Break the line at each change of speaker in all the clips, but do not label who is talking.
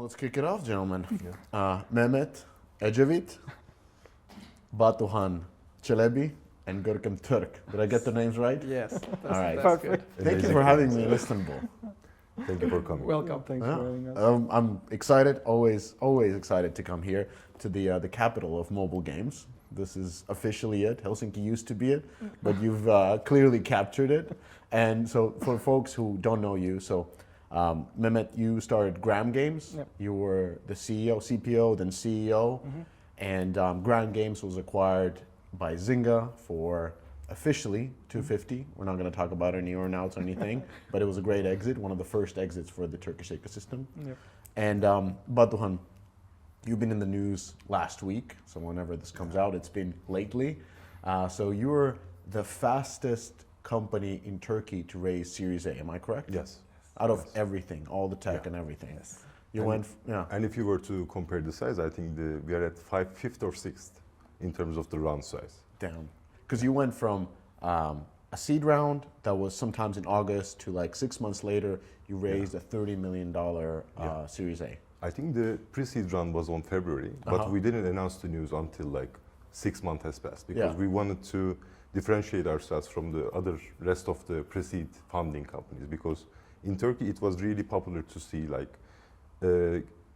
let's kick it off, gentlemen. Mehmet Ecevit, Batuhan Celebi, and Görkem Turk. Did I get the names right?
Yes.
All right.
That's good.
Thank you for having me in Istanbul.
Thank you for coming.
Welcome.
Thanks for having us.
I'm excited, always excited to come here to the capital of mobile games. This is officially it. Helsinki used to be it, but you've clearly captured it. And so for folks who don't know you, Mehmet, you started Gram Games.
Yep.
You were the CEO, CPO, then CEO. And Gram Games was acquired by Zynga for officially $250. We're not going to talk about any earn-outs or anything, but it was a great exit, one of the first exits for the Turkish ecosystem.
Yep.
And Batuhan, you've been in the news last week, so whenever this comes out, it's been lately. So you're the fastest company in Turkey to raise Series A, am I correct?
Yes.
Out of everything, all the tech and everything.
Yes.
You went, yeah.
And if you were to compare the size, I think we are at fifth or sixth in terms of the round size.
Damn. Because you went from a seed round that was sometimes in August to like 6 months later, you raised a $30 million Series A.
I think the pre-seed round was on February, but we didn't announce the news until like 6 months has passed because we wanted to differentiate ourselves from the rest of the pre-seed funding companies, because in Turkey it was really popular to see like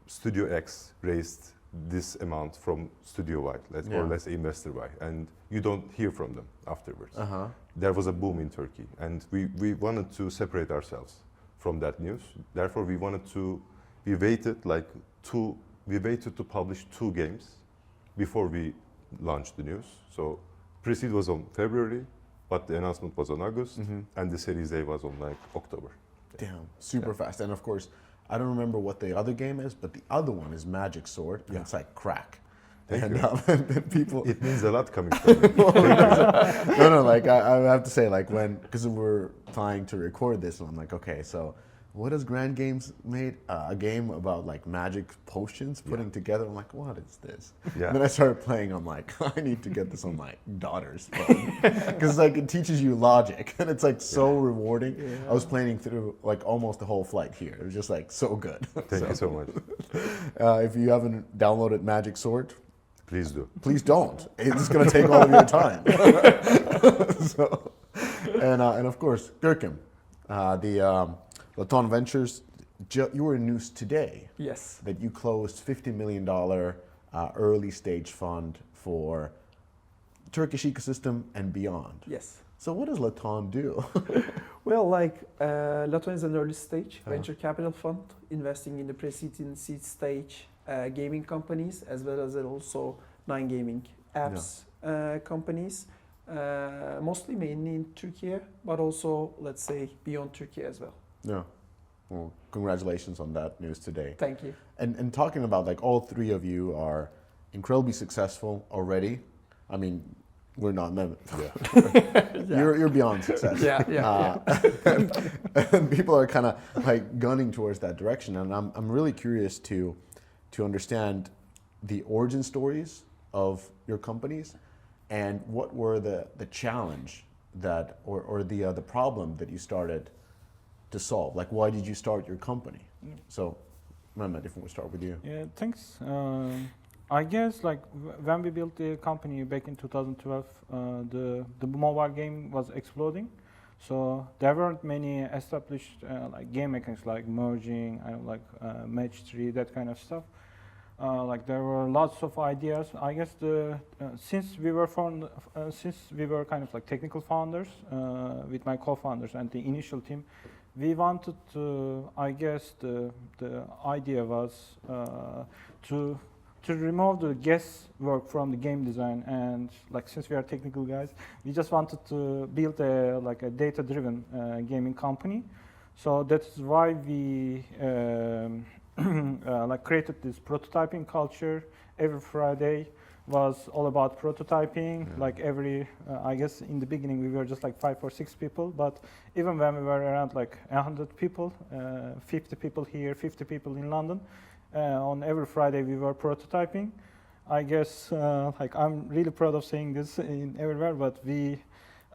Studio X raised this amount from Studio Y, or let's say Investor Y, and you don't hear from them afterwards. There was a boom in Turkey, and we wanted to separate ourselves from that news. Therefore, we waited to publish 2 games before we launched the news. So pre-seed was on February, but the announcement was on August, and the Series A was on like October.
Damn, super fast. And of course, I don't remember what the other game is, but the other one is Magic Sword, and it's like crack.
Thank you.
And people,
It means a lot coming from you.
no, like I have to say, like because we're trying to record this, and I'm like, okay, so what has Grand Games made? A game about like magic potions putting together. I'm like, what is this?
Yeah.
And then I started playing. I'm like, I need to get this on my daughter's phone because like it teaches you logic, and it's like so rewarding. I was playing through like almost the whole flight here. It was just like so good.
Thank you so much.
If you haven't downloaded Magic Sword,
Please do.
please don't. It's going to take all of your time. And of course, Görkem, the Laton Ventures, you were in news today
Yes.
that you closed $50 million early stage fund for Turkish ecosystem and beyond.
Yes.
So what does Laton do?
Well, like Laton is an early stage venture capital fund investing in the pre-seed and seed stage gaming companies, as well as also non-gaming apps companies, mainly in Turkey, but also, let's say, beyond Turkey as well.
Yeah. Well, congratulations on that news today.
Thank you.
And talking about like all 3 of you are incredibly successful already. I mean, we're not Mehmet. You're beyond success. And people are kind of like gunning towards that direction, and I'm really curious to understand the origin stories of your companies, and what were the challenge that or the problem that you started to solve. Like, why did you start your company? So, Mehmet, if we start with you.
Yeah, thanks. I guess like when we built the company back in 2012, the mobile game was exploding. So there weren't many established like game mechanics like merging, match tree, that kind of stuff. Like there were lots of ideas. I guess since we were kind of like technical founders with my co-founders and the initial team, we wanted to. I guess the idea was to remove the guesswork from the game design, and like since we are technical guys, we just wanted to build a data-driven gaming company. So that's why we created this prototyping culture. Every Friday was all about prototyping. Like I guess in the beginning we were just like 5 or 6 people, but even when we were around like 100 people, 50 people here, 50 people in London, on every Friday we were prototyping. I guess I'm really proud of saying this in everywhere, but we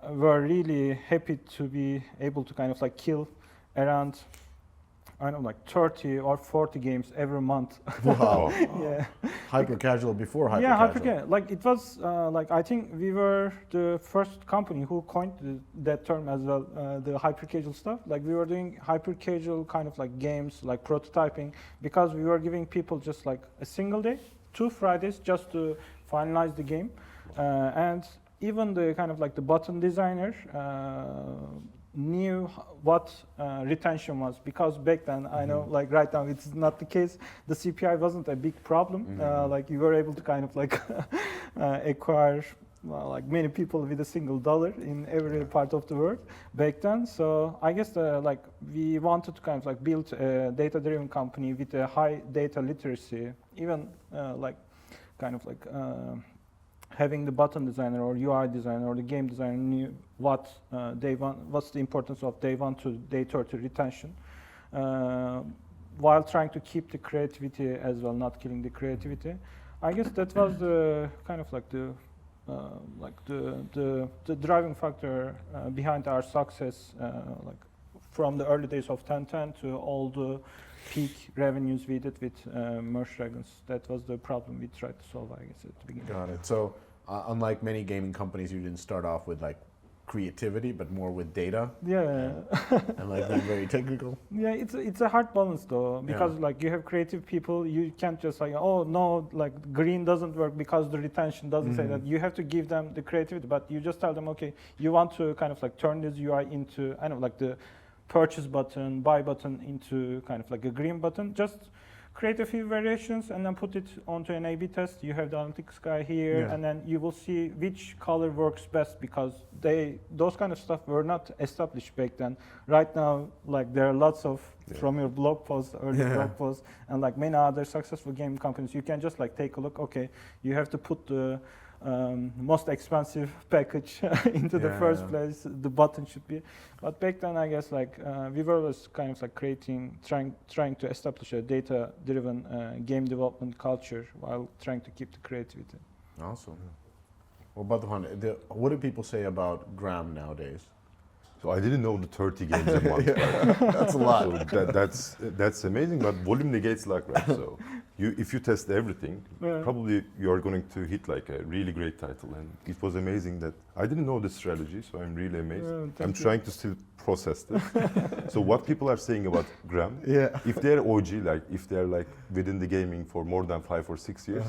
were really happy to be able to kind of like kill around I don't know, like 30 or 40 games every month.
Wow.
Yeah.
Hyper casual before hyper
Yeah,
casual.
hyper. Like it was like I think we were the first company who coined that term as well, the hyper casual stuff. Like we were doing hyper casual kind of like games, like prototyping, because we were giving people just like a single day, 2 Fridays, just to finalize the game, and even the kind of like the button designer knew what retention was, because back then I know like right now it's not the case. The CPI wasn't a big problem. Like you were able to kind of like acquire like many people with a single dollar in every part of the world back then. So I guess like we wanted to kind of like build a data-driven company with a high data literacy, even like kind of like having the button designer or UI designer or the game designer knew what they want, what's the importance of day 1 to day 30 retention, while trying to keep the creativity as well, not killing the creativity. I guess that was the kind of like the driving factor behind our success, like from the early days of 1010 to all the peak revenues we did with Merge Dragons. That was the problem we tried to solve, I guess, at the beginning.
Got it. So, unlike many gaming companies, you didn't start off with like creativity, but more with data.
Yeah.
And like being very technical.
Yeah, it's a hard balance though, because like you have creative people, you can't just like, oh no, like green doesn't work because the retention doesn't say that. You have to give them the creativity, but you just tell them, okay, you want to kind of like turn this UI into, I don't know, like the purchase button, buy button into kind of like a green button. Just create a few variations and then put it onto an A/B test. You have the analytics guy here, and then you will see which color works best, because those kind of stuff were not established back then. Right now, like there are lots of from your blog posts, early blog posts, and like many other successful game companies, you can just like take a look. Okay, you have to put the most expensive package into the first place. The button should be, but back then I guess like we were always kind of like trying to establish a data-driven game development culture while trying to keep the creativity.
Awesome. Well, Batuhan, what do people say about Gram nowadays?
So I didn't know the 30 games a month.
That's a lot.
So that's amazing, but volume negates luck, right? So if you test everything, probably you are going to hit like a really great title. And it was amazing that I didn't know the strategy, so I'm really amazed. I'm trying to still process this. So what people are saying about Gram, if they're OG, like if they're like within the gaming for more than 5 or 6 years,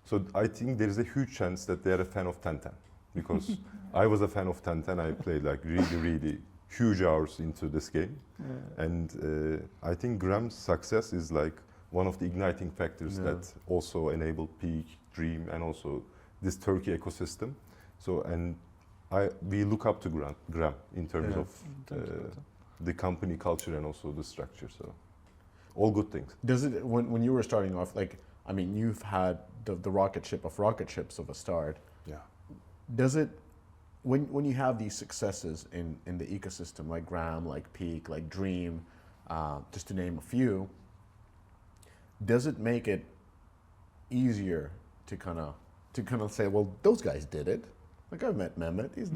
so I think there is a huge chance that they're a fan of 1010. Because I was a fan of 1010. I played like really huge hours into this game. And I think Gram's success is like one of the igniting factors that also enabled Peak, Dream, and also this Turkey ecosystem. So, and we look up to Gram in terms of the company culture and also the structure. So, all good things.
Does it, when you were starting off, like, I mean, you've had the rocket ship of rocket ships of a start.
Yeah.
Does it, when you have these successes in the ecosystem, like Gram, like Peak, like Dream, just to name a few, does it make it easier to kind of say, well, those guys did it. Like, I've met Mehmet. He's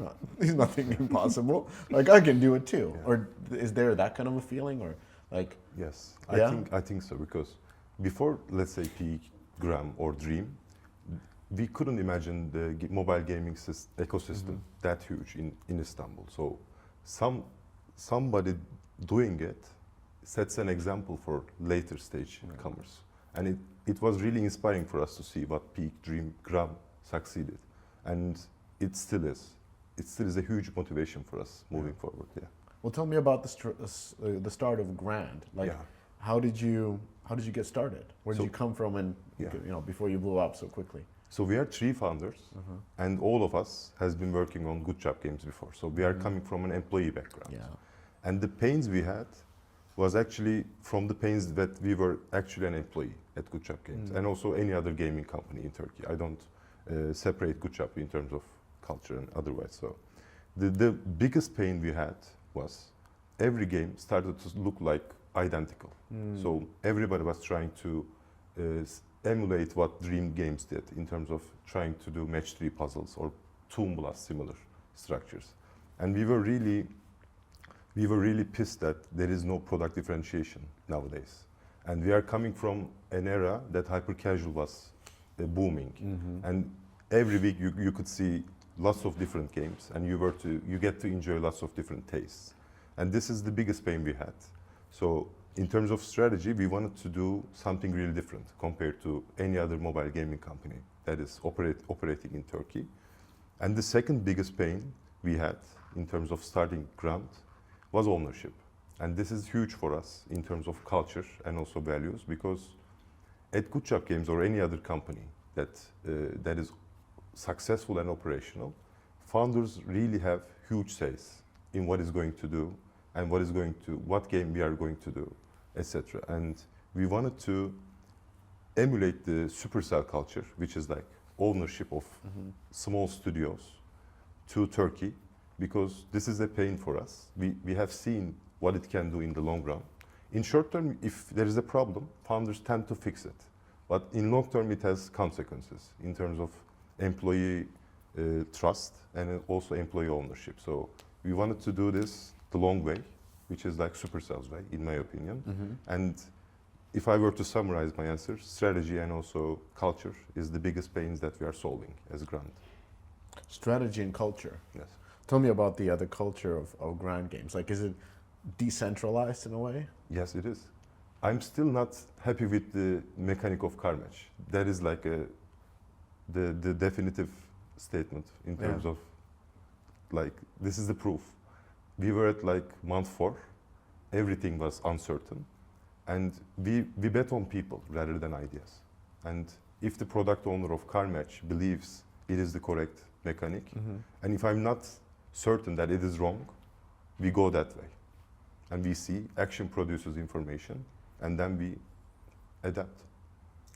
nothing impossible. Like, I can do it too. Yeah. Or is there that kind of a feeling, or like?
Yes, I think so, because before, let's say, Peak, Gram, or Dream, we couldn't imagine the mobile gaming ecosystem that huge in Istanbul. So somebody doing it sets an example for later stage comers. And it was really inspiring for us to see what Peak, Dream, Gram succeeded. And it still is. It still is a huge motivation for us moving forward. Yeah.
Well, tell me about the start of Grand. Like, how did you get started? Where did you come from, and before you blew up so quickly?
So we are 3 founders, and all of us has been working on Good Job Games before. So we are coming from an employee background. Yeah. And the pains we had was actually from the pains that we were actually an employee at Good Job Games, and also any other gaming company in Turkey. I don't separate Good Job in terms of culture and otherwise. So the biggest pain we had was every game started to look like identical. So everybody was trying to emulate what Dream Games did in terms of trying to do match 3 puzzles or Toon Blast similar structures. And we were really we were really pissed that there is no product differentiation nowadays. And we are coming from an era that hyper-casual was booming. And every week you could see lots of different games, and you get to enjoy lots of different tastes. And this is the biggest pain we had. So in terms of strategy, we wanted to do something really different compared to any other mobile gaming company that is operating in Turkey. And the second biggest pain we had in terms of starting Grand was ownership. And this is huge for us in terms of culture and also values, because at Good Job Games or any other company that is successful and operational, founders really have huge says in what is going to do and what game we are going to do, etc. And we wanted to emulate the Supercell culture, which is like ownership of small studios, to Turkey, because this is a pain for us. We have seen what it can do in the long run. In short term, if there is a problem, founders tend to fix it. But in long term, it has consequences in terms of employee trust and also employee ownership. So we wanted to do this the long way, which is like Supercell's way, in my opinion. And if I were to summarize my answer, strategy and also culture is the biggest pains that we are solving as Grand.
Strategy and culture.
Yes.
Tell me about the other culture of Grand Games. Like, is it decentralized in a way?
Yes, it is. I'm still not happy with the mechanic of car match. That is like the definitive statement in terms of, like, this is the proof. We were at like month 4, everything was uncertain, and we bet on people rather than ideas. And if the product owner of car match believes it is the correct mechanic, and if I'm not certain that it is wrong, we go that way. And we see action produces information, and then we adapt.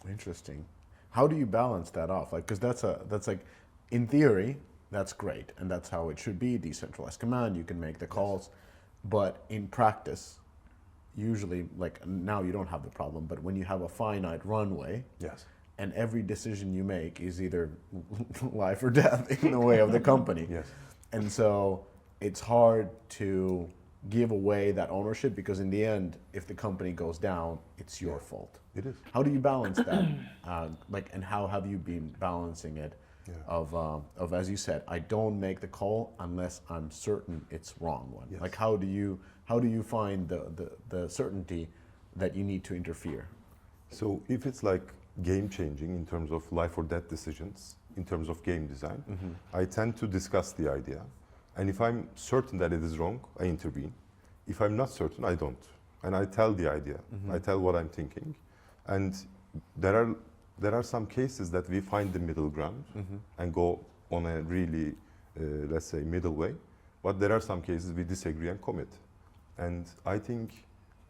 Interesting. How do you balance that off? Like, because that's like, in theory, that's great, and that's how it should be. Decentralized command, you can make the calls, but in practice, usually, like now you don't have the problem, but when you have a finite runway,
Yes.
and every decision you make is either life or death in the way of the company.
Yes.
And so it's hard to give away that ownership, because in the end, if the company goes down, it's your fault.
It is.
How do you balance that? And how have you been balancing it?
Yeah.
Of, as you said, I don't make the call unless I'm certain it's wrong one.
Yes.
Like, how do you find the certainty that you need to interfere?
So if it's like game changing in terms of life or death decisions, in terms of game design, I tend to discuss the idea. And if I'm certain that it is wrong, I intervene. If I'm not certain, I don't. And I tell the idea. I tell what I'm thinking. And there are some cases that we find the middle ground and go on a really, let's say, middle way. But there are some cases we disagree and commit. And I think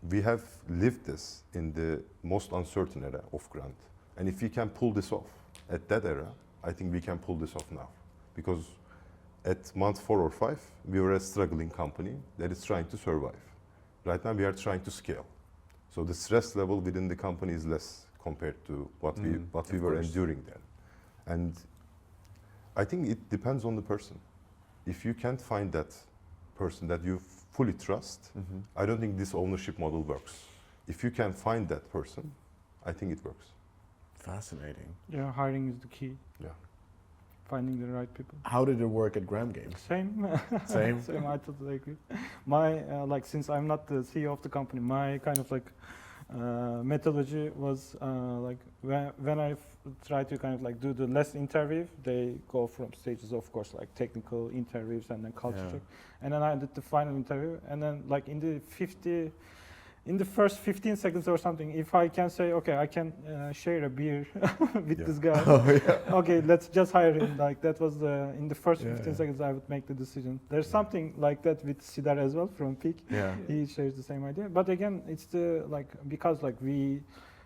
we have lived this in the most uncertain era of Grand. And if we can pull this off at that era, I think we can pull this off now. Because at month 4 or 5, we were a struggling company that is trying to survive. Right now, we are trying to scale. So the stress level within the company is less compared to what we were enduring then. And I think it depends on the person. If you can't find that person that you fully trust, I don't think this ownership model works. If you can find that person, I think it works.
Fascinating.
Yeah, hiring is the key.
Yeah.
Finding the right people.
How did it work at Grand Games?
Same.
Same?
Same, I totally agree. My, like, since I'm not the CEO of the company, my kind of like methodology was like when I try to kind of like do the less interview, they go from stages, of course, like technical interviews and then culture check. And then I did the final interview, and then like in the first 15 seconds or something, if I can say, okay, I can share a beer with this guy. Okay, let's just hire him. Like that was in the first 15 seconds, I would make the decision. There's something like that with Sidar as well from Peak. Yeah. He shares the same idea. But again, it's because like we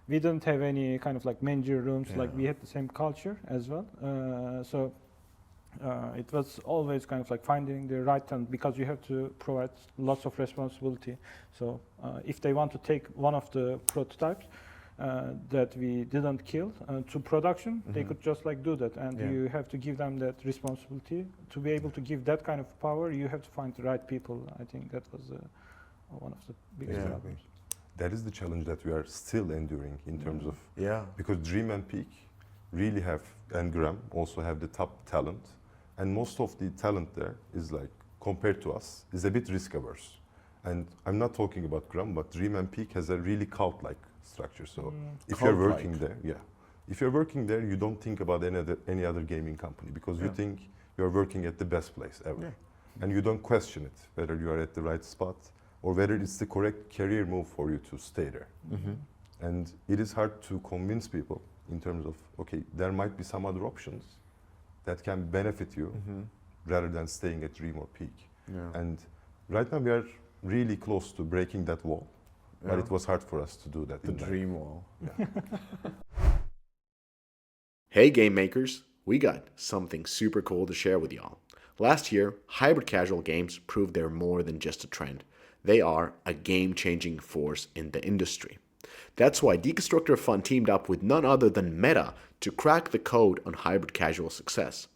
didn't have any kind of like manager rooms, like we had the same culture as well. So it was always kind of like finding the right talent, because you have to provide lots of responsibility. So if they want to take one of the prototypes, that we didn't kill to production, they could just like do that, and you have to give them that responsibility. To be able to give that kind of power, you have to find the right people. I think that was one of the biggest problems.
That is the challenge that we are still enduring in terms of, because Dream and Peak really have, and Graham also have the top talent, and most of the talent there is like, compared to us, is a bit risk averse. And I'm not talking about Graham, but Dream and Peak has a really cult-like structure. So if you're working there, if you're working there, you don't think about any other gaming company, because you think you're working at the best place ever. And you don't question it, whether you are at the right spot or whether it's the correct career move for you to stay there. And it is hard to convince people in terms of, okay, there might be some other options that can benefit you rather than staying at Dream or Peak. And right now we are really close to breaking that wall, but it was hard for us to do that.
The dream wall.
Hey game makers, we got something super cool to share with y'all. Last year, hybrid casual games proved they're more than just a trend. They are a game-changing force in the industry. That's why Deconstructor Fun teamed up with none other than Meta to crack the code on hybrid casual success.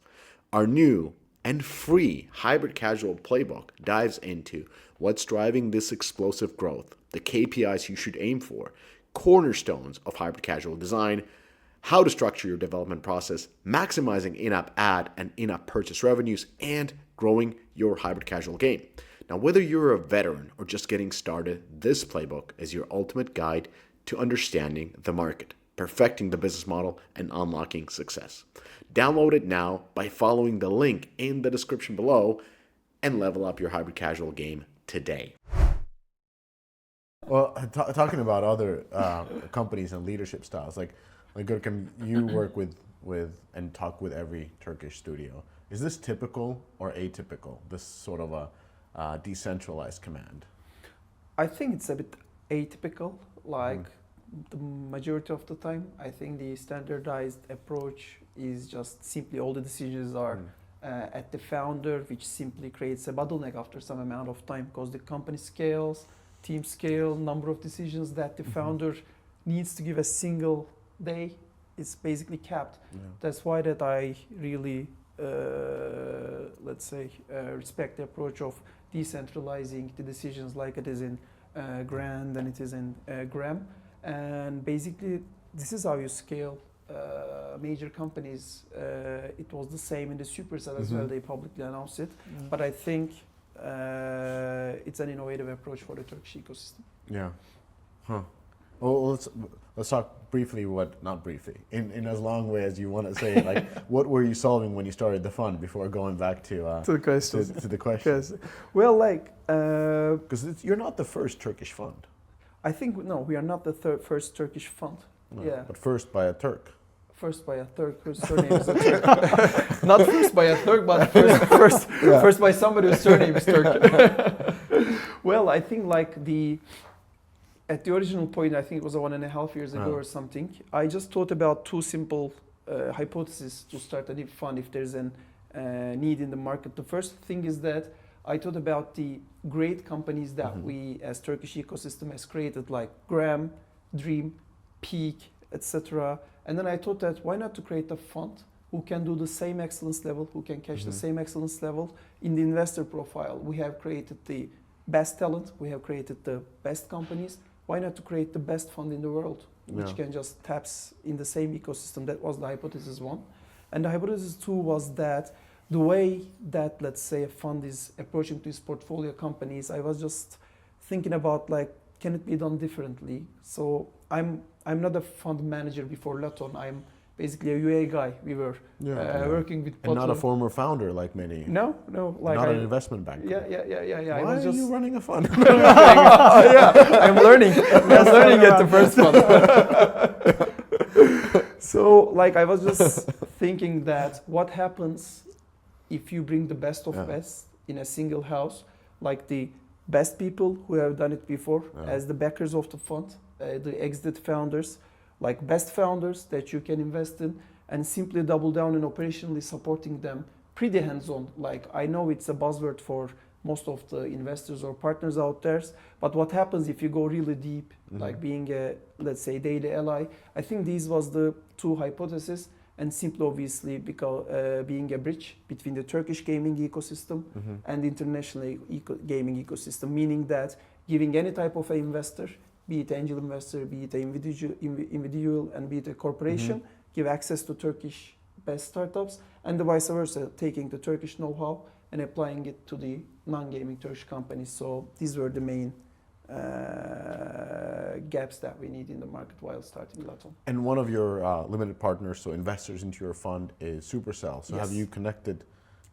Our new and free hybrid casual playbook dives into what's driving this explosive growth, the KPIs you should aim for, cornerstones of hybrid casual design, how to structure your development process, maximizing in-app ad and in-app purchase revenues, and growing your hybrid casual game. Now, whether you're a veteran or just getting started, this playbook is your ultimate guide to understanding the market, perfecting the business model, and unlocking success. Download it now by following the link in the description below and level up your hybrid casual game today.
Well, talking about other companies and leadership styles, like Görkem, you work with and talk with every Turkish studio. Is this typical or atypical, this sort of a decentralized command?
I think it's a bit atypical, like the majority of the time. I think the standardized approach is just simply all the decisions are at the founder, which simply creates a bottleneck after some amount of time, because the company scales, team scale, number of decisions that the founder needs to give a single day is basically capped. That's why that I really, respect the approach of decentralizing the decisions like it is in Grand and it is in Gram. And basically, this is how you scale major companies. It was the same in the Supercell as well. They publicly announced it. But I think it's an innovative approach for the Turkish ecosystem.
Yeah. Huh. Well, let's talk briefly. Not briefly, in as long way as you want to say it. Like, what were you solving when you started the fund before going back to the question? To the question.
Well, like,
because you're not the first Turkish fund.
I think no, we are not the first Turkish fund.
No, but first by a Turk.
First by a Turk whose surname is a Turk. Not first by a Turk, but first by somebody whose surname is Turk. Well, I think like at the original point, I think it was 1.5 years ago or something, I just thought about two simple hypotheses to start a new fund if there's a need in the market. The first thing is that I thought about the great companies that we as Turkish ecosystem has created, like Gram, Dream, Peak, etc. And then I thought that why not to create a fund who can do the same excellence level, who can catch the same excellence level in the investor profile. We have created the best talent, we have created the best companies. Why not to create the best fund in the world, which can just taps in the same ecosystem? That was the hypothesis one. And the hypothesis two was that the way that, let's say, a fund is approaching to its portfolio companies, I was just thinking about, like, can it be done differently? So I'm not a fund manager before Laton. I'm basically a UA guy. We were working with Batuhan.
And not a former founder like many.
No. Like
not an investment banker.
Yeah.
Why are you running a fund?
I'm learning. I'm learning at the first fund. So, like, I was just thinking that what happens if you bring the best of best in a single house, like the best people who have done it before as the backers of the fund, the exit founders, like best founders that you can invest in, and simply double down in operationally supporting them pretty hands-on. Like, I know it's a buzzword for most of the investors or partners out there. But what happens if you go really deep, like being a, let's say, daily ally? I think these was the two hypotheses, and simply obviously because being a bridge between the Turkish gaming ecosystem and the international gaming ecosystem, meaning that giving any type of an investor, be it angel investor, be it an individual, and be it a corporation, give access to Turkish best startups, and the vice versa, taking the Turkish know-how and applying it to the non-gaming Turkish companies. So these were the main gaps that we need in the market while starting Laton.
And one of your limited partners, so investors into your fund, is Supercell. So have you connected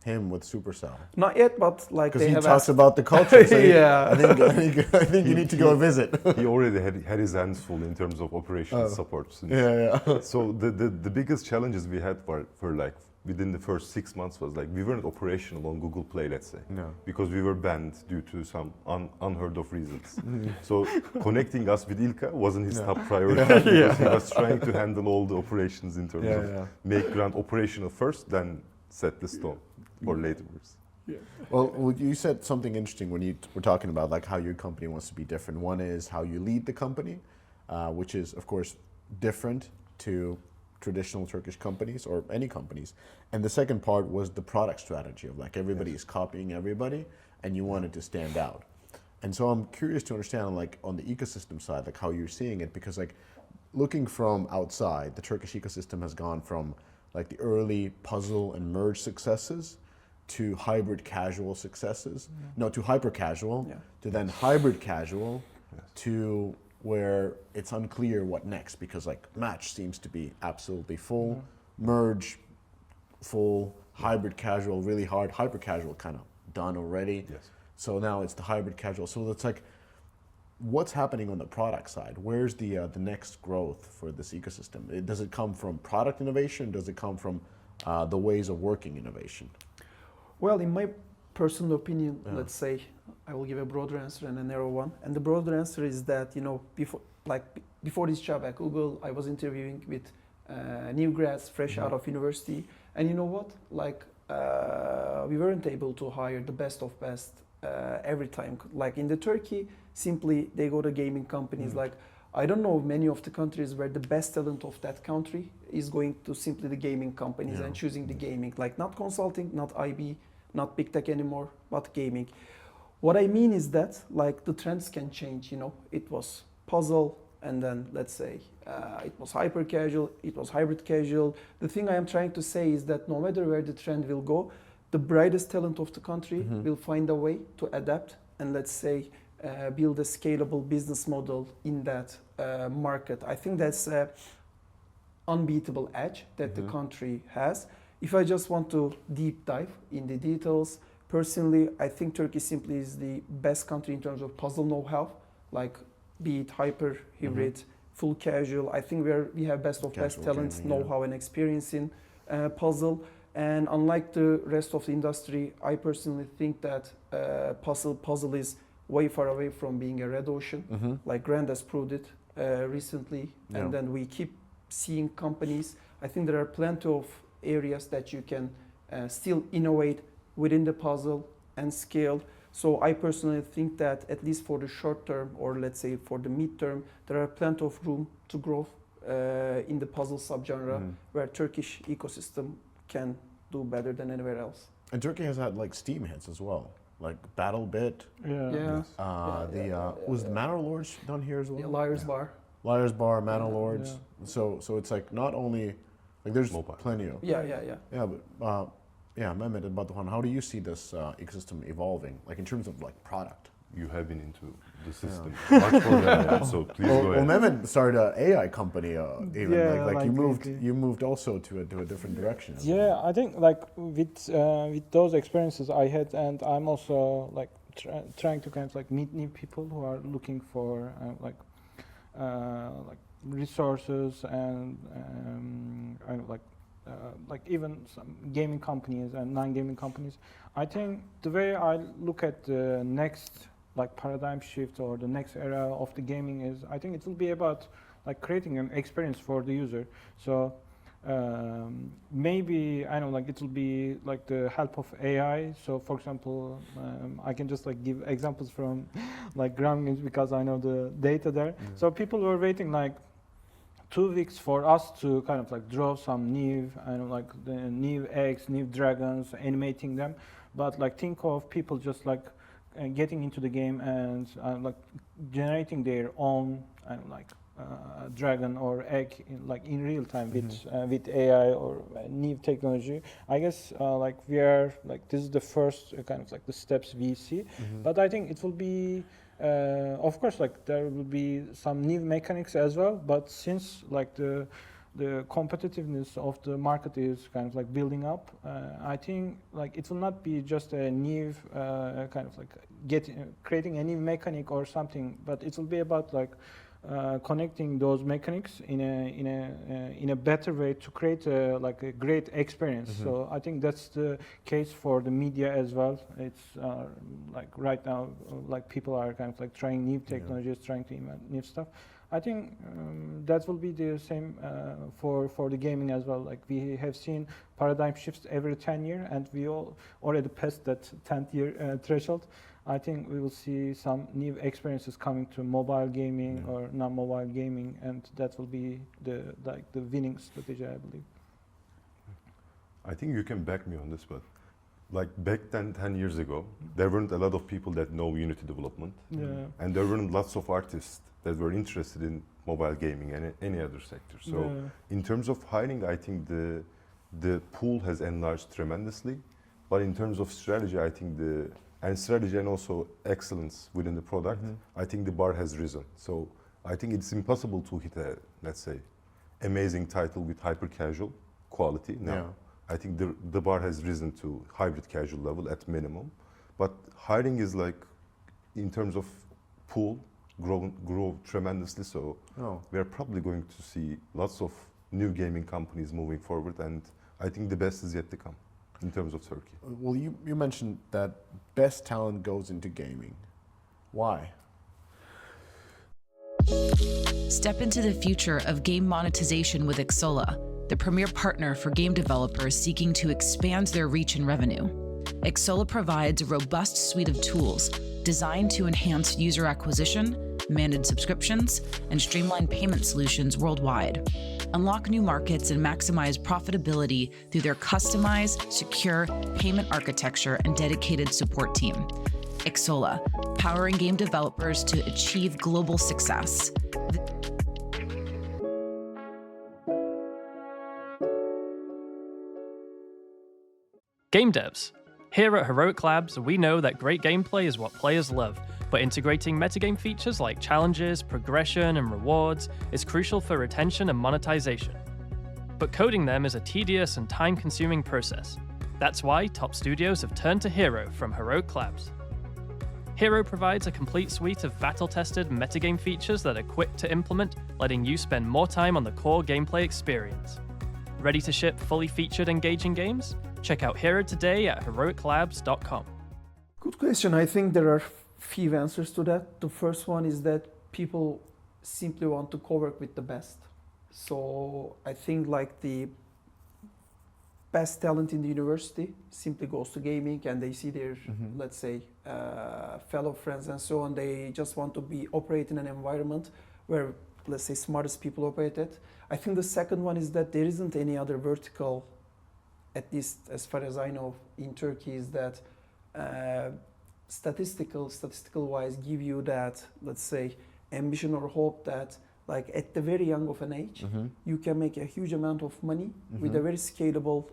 him with Supercell?
Not yet, but like
because he talks about the culture. So
yeah,
I think you need to go visit.
He already had his hands full in terms of operational support.
Yeah.
So the biggest challenges we had for like within the first 6 months was like we weren't operational on Google Play, let's say, because we were banned due to some unheard of reasons. So connecting us with Ilka wasn't his top priority. Because he was trying to handle all the operations in terms of make Grant operational first, then set the stone for later.
Well, you said something interesting when you were talking about like how your company wants to be different. One is how you lead the company, which is of course different to traditional Turkish companies or any companies. And the second part was the product strategy of like everybody is copying everybody and you wanted to stand out. And so I'm curious to understand like on the ecosystem side, like how you're seeing it, because like looking from outside, the Turkish ecosystem has gone from like the early puzzle and merge successes to hybrid casual successes, to hyper casual, to then hybrid casual, to where it's unclear what next, because like match seems to be absolutely full, merge full, hybrid casual really hard, hyper casual kind of done already. So now it's the hybrid casual. So it's like, what's happening on the product side? Where's the next growth for this ecosystem? Does it come from product innovation? Does it come from the ways of working innovation?
Well, in my personal opinion, let's say, I will give a broader answer and a narrow one. And the broader answer is that, before this job at Google, I was interviewing with new grads fresh out of university. And you know what? We weren't able to hire the best of best every time. Like in the Turkey, simply they go to gaming companies. Like I don't know many of the countries where the best talent of that country is going to simply the gaming companies and choosing the gaming. Like not consulting, not IB, not big tech anymore, but gaming. What I mean is that like the trends can change, it was puzzle and then let's say it was hyper casual, it was hybrid casual. The thing I am trying to say is that no matter where the trend will go, the brightest talent of the country will find a way to adapt and let's say build a scalable business model in that market. I think that's an unbeatable edge that the country has. If I just want to deep dive in the details, personally, I think Turkey simply is the best country in terms of puzzle know-how, like be it hyper, hybrid, full casual. I think we have best of best talents, know-how and experience in puzzle. And unlike the rest of the industry, I personally think that puzzle is way far away from being a red ocean. Like Grand has proved it recently. And then we keep seeing companies. I think there are plenty of areas that you can still innovate within the puzzle and scale. So I personally think that at least for the short term or let's say for the mid term, there are plenty of room to grow in the puzzle subgenre where Turkish ecosystem can do better than anywhere else.
And Turkey has had like Steam hits as well, like BattleBit. Was Manor Lords done here as well?
Yeah, Liar's Bar.
Liar's Bar, Manor Lords. So it's like not only like there's plenty of Mehmet and Batuhan, how do you see this ecosystem evolving, like in terms of like product?
You have been into the system much more than I am, so please go ahead.
Well, Mehmet started an AI company you moved also to a different direction.
Yeah, I think like with those experiences I had, and I'm also like trying to kind of like meet new people who are looking for like resources and like even some gaming companies and non-gaming companies. I think the way I look at the next like paradigm shift or the next era of the gaming is, I think it will be about like creating an experience for the user. So maybe I don't know, like it will be like the help of AI. So for example, I can just like give examples from like ground games because I know the data there. So people were waiting like 2 weeks for us to kind of like draw some new, I don't know, like the new eggs, new dragons, animating them. But like think of people just like getting into the game and like generating their own, I don't know, like dragon or egg in real time with AI or new technology. I guess like we are like this is the first kind of like the steps we see, but I think it will be of course like there will be some new mechanics as well. But since like the competitiveness of the market is kind of like building up, I think like it will not be just a new kind of like creating a new mechanic or something, but it will be about like connecting those mechanics in a better way to create like a great experience. So I think that's the case for the media as well. It's like right now, like people are kind of like trying new technologies, trying to invent new stuff. I think that will be the same for the gaming as well. Like we have seen paradigm shifts every 10 years, and we all already passed that 10th year threshold. I think we will see some new experiences coming to mobile gaming or non-mobile gaming, and that will be the winning strategy, I believe.
I think you can back me on this, but like back then, 10 years ago, there weren't a lot of people that know Unity development, and there weren't lots of artists that were interested in mobile gaming and any other sector. So in terms of hiring, I think the pool has enlarged tremendously, but in terms of strategy, I think strategy and also excellence within the product, I think the bar has risen. So I think it's impossible to hit a, let's say, amazing title with hyper casual quality now. I think the bar has risen to hybrid casual level at minimum. But hiring is like, in terms of pool, grow tremendously. So we are probably going to see lots of new gaming companies moving forward, and I think the best is yet to come in terms of Turkey.
Well, you mentioned that best talent goes into gaming. Why?
Step into the future of game monetization with Xsolla, the premier partner for game developers seeking to expand their reach and revenue. Xsolla provides a robust suite of tools designed to enhance user acquisition, manage subscriptions, and streamline payment solutions worldwide. Unlock new markets and maximize profitability through their customized, secure payment architecture and dedicated support team. Xsolla, powering game developers to achieve global success.
Game devs. Here at Heroic Labs, we know that great gameplay is what players love, but integrating metagame features like challenges, progression, and rewards is crucial for retention and monetization. But coding them is a tedious and time-consuming process. That's why top studios have turned to Hero from Heroic Labs. Hero provides a complete suite of battle-tested metagame features that are quick to implement, letting you spend more time on the core gameplay experience. Ready to ship fully featured, engaging games? Check out Hero today at heroiclabs.com.
Good question. I think there are few answers to that. The first one is that people simply want to co-work with the best. So I think like the best talent in the university simply goes to gaming, and they see their, let's say, fellow friends and so on. They just want to operate in an environment where, let's say, smartest people operate at. I think the second one is that there isn't any other vertical, at least as far as I know, in Turkey, is that statistical wise give you that, let's say, ambition or hope that like at the very young of an age, you can make a huge amount of money with a very scalable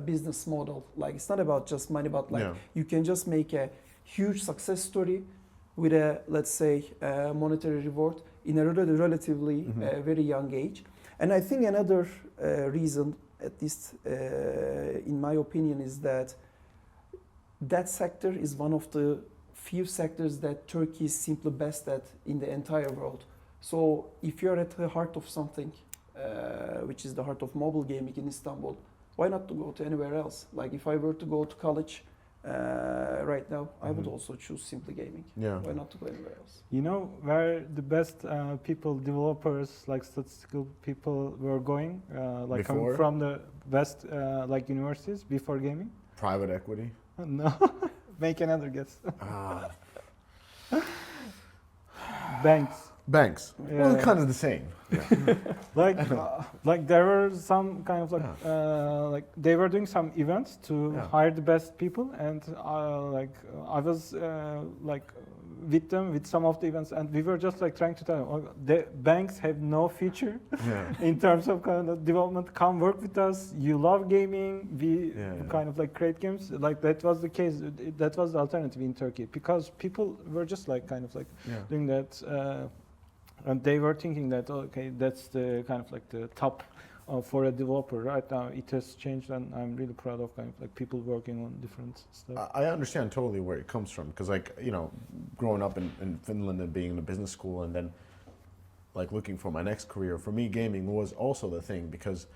business model. Like it's not about just money, but like you can just make a huge success story with a, let's say, monetary reward in a relatively very young age. And I think another reason, at least in my opinion, is that sector is one of the few sectors that Turkey is simply best at in the entire world. So if you're at the heart of something, which is the heart of mobile gaming in Istanbul, why not to go to anywhere else? Like if I were to go to college right now, I would also choose simply gaming.
Yeah.
Why not to go anywhere else?
You know where the best people, developers, like statistical people, were going, like coming
Before?
from the best, like universities before gaming?
Private equity.
No, make another guess.
Ah,
Banks.
banks. Well,
Yeah.
it's kind of the same.
Like there were some kind of like they were doing some events to
Yeah.
hire the best people, and I was like with them with some of the events, and we were just like trying to tell them, oh, the banks have no future
Yeah.
in terms of kind of development. Come work with us. You love gaming. We
Yeah.
kind of like create games. Like that was the case. That was the alternative in Turkey, because people were just like kind of like
Yeah.
doing that. And they were thinking that, okay, that's the kind of like the top for a developer. Right now it has changed, and I'm really proud of kind of like people working on different stuff.
I understand totally where it comes from, because like, you know, growing up in Finland and being in a business school and then like looking for my next career, for me gaming was also the thing, because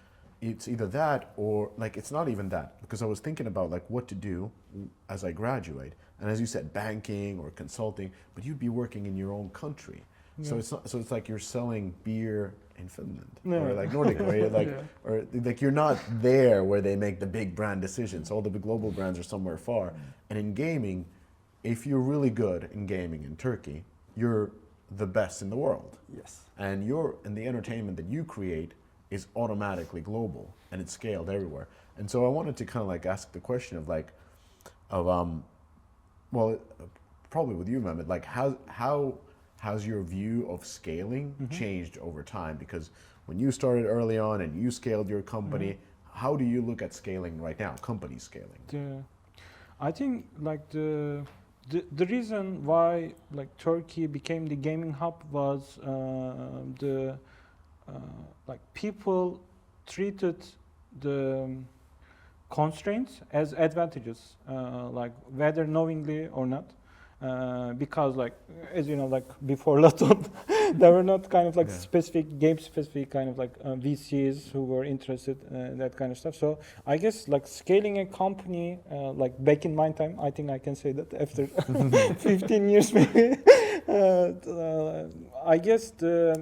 it's either that or like it's not even that, because I was thinking about like what to do as I graduate, and as you said, banking or consulting, but you'd be working in your own country. So
Yeah.
it's not, so it's like you're selling beer in Finland
Yeah.
or like Nordic, where you're like,
Yeah.
or like you're not there where they make the big brand decisions. All the big global brands are somewhere far. And in gaming, if you're really good in gaming in Turkey, you're the best in the world.
Yes.
And the entertainment that you create is automatically global, and it's scaled everywhere. And so I wanted to kind of like ask the question of like, probably with you, Mehmet, like how has your view of scaling changed over time? Because when you started early on and you scaled your company, how do you look at scaling right now, company scaling?
I think like the reason why like Turkey became the gaming hub was like people treated the constraints as advantages, like whether knowingly or not. Because like, as you know, like before Laton, there were not kind of like specific game-specific kind of like VCs who were interested in that kind of stuff. So I guess like scaling a company, like back in my time, I think I can say that after 15 years maybe, I guess there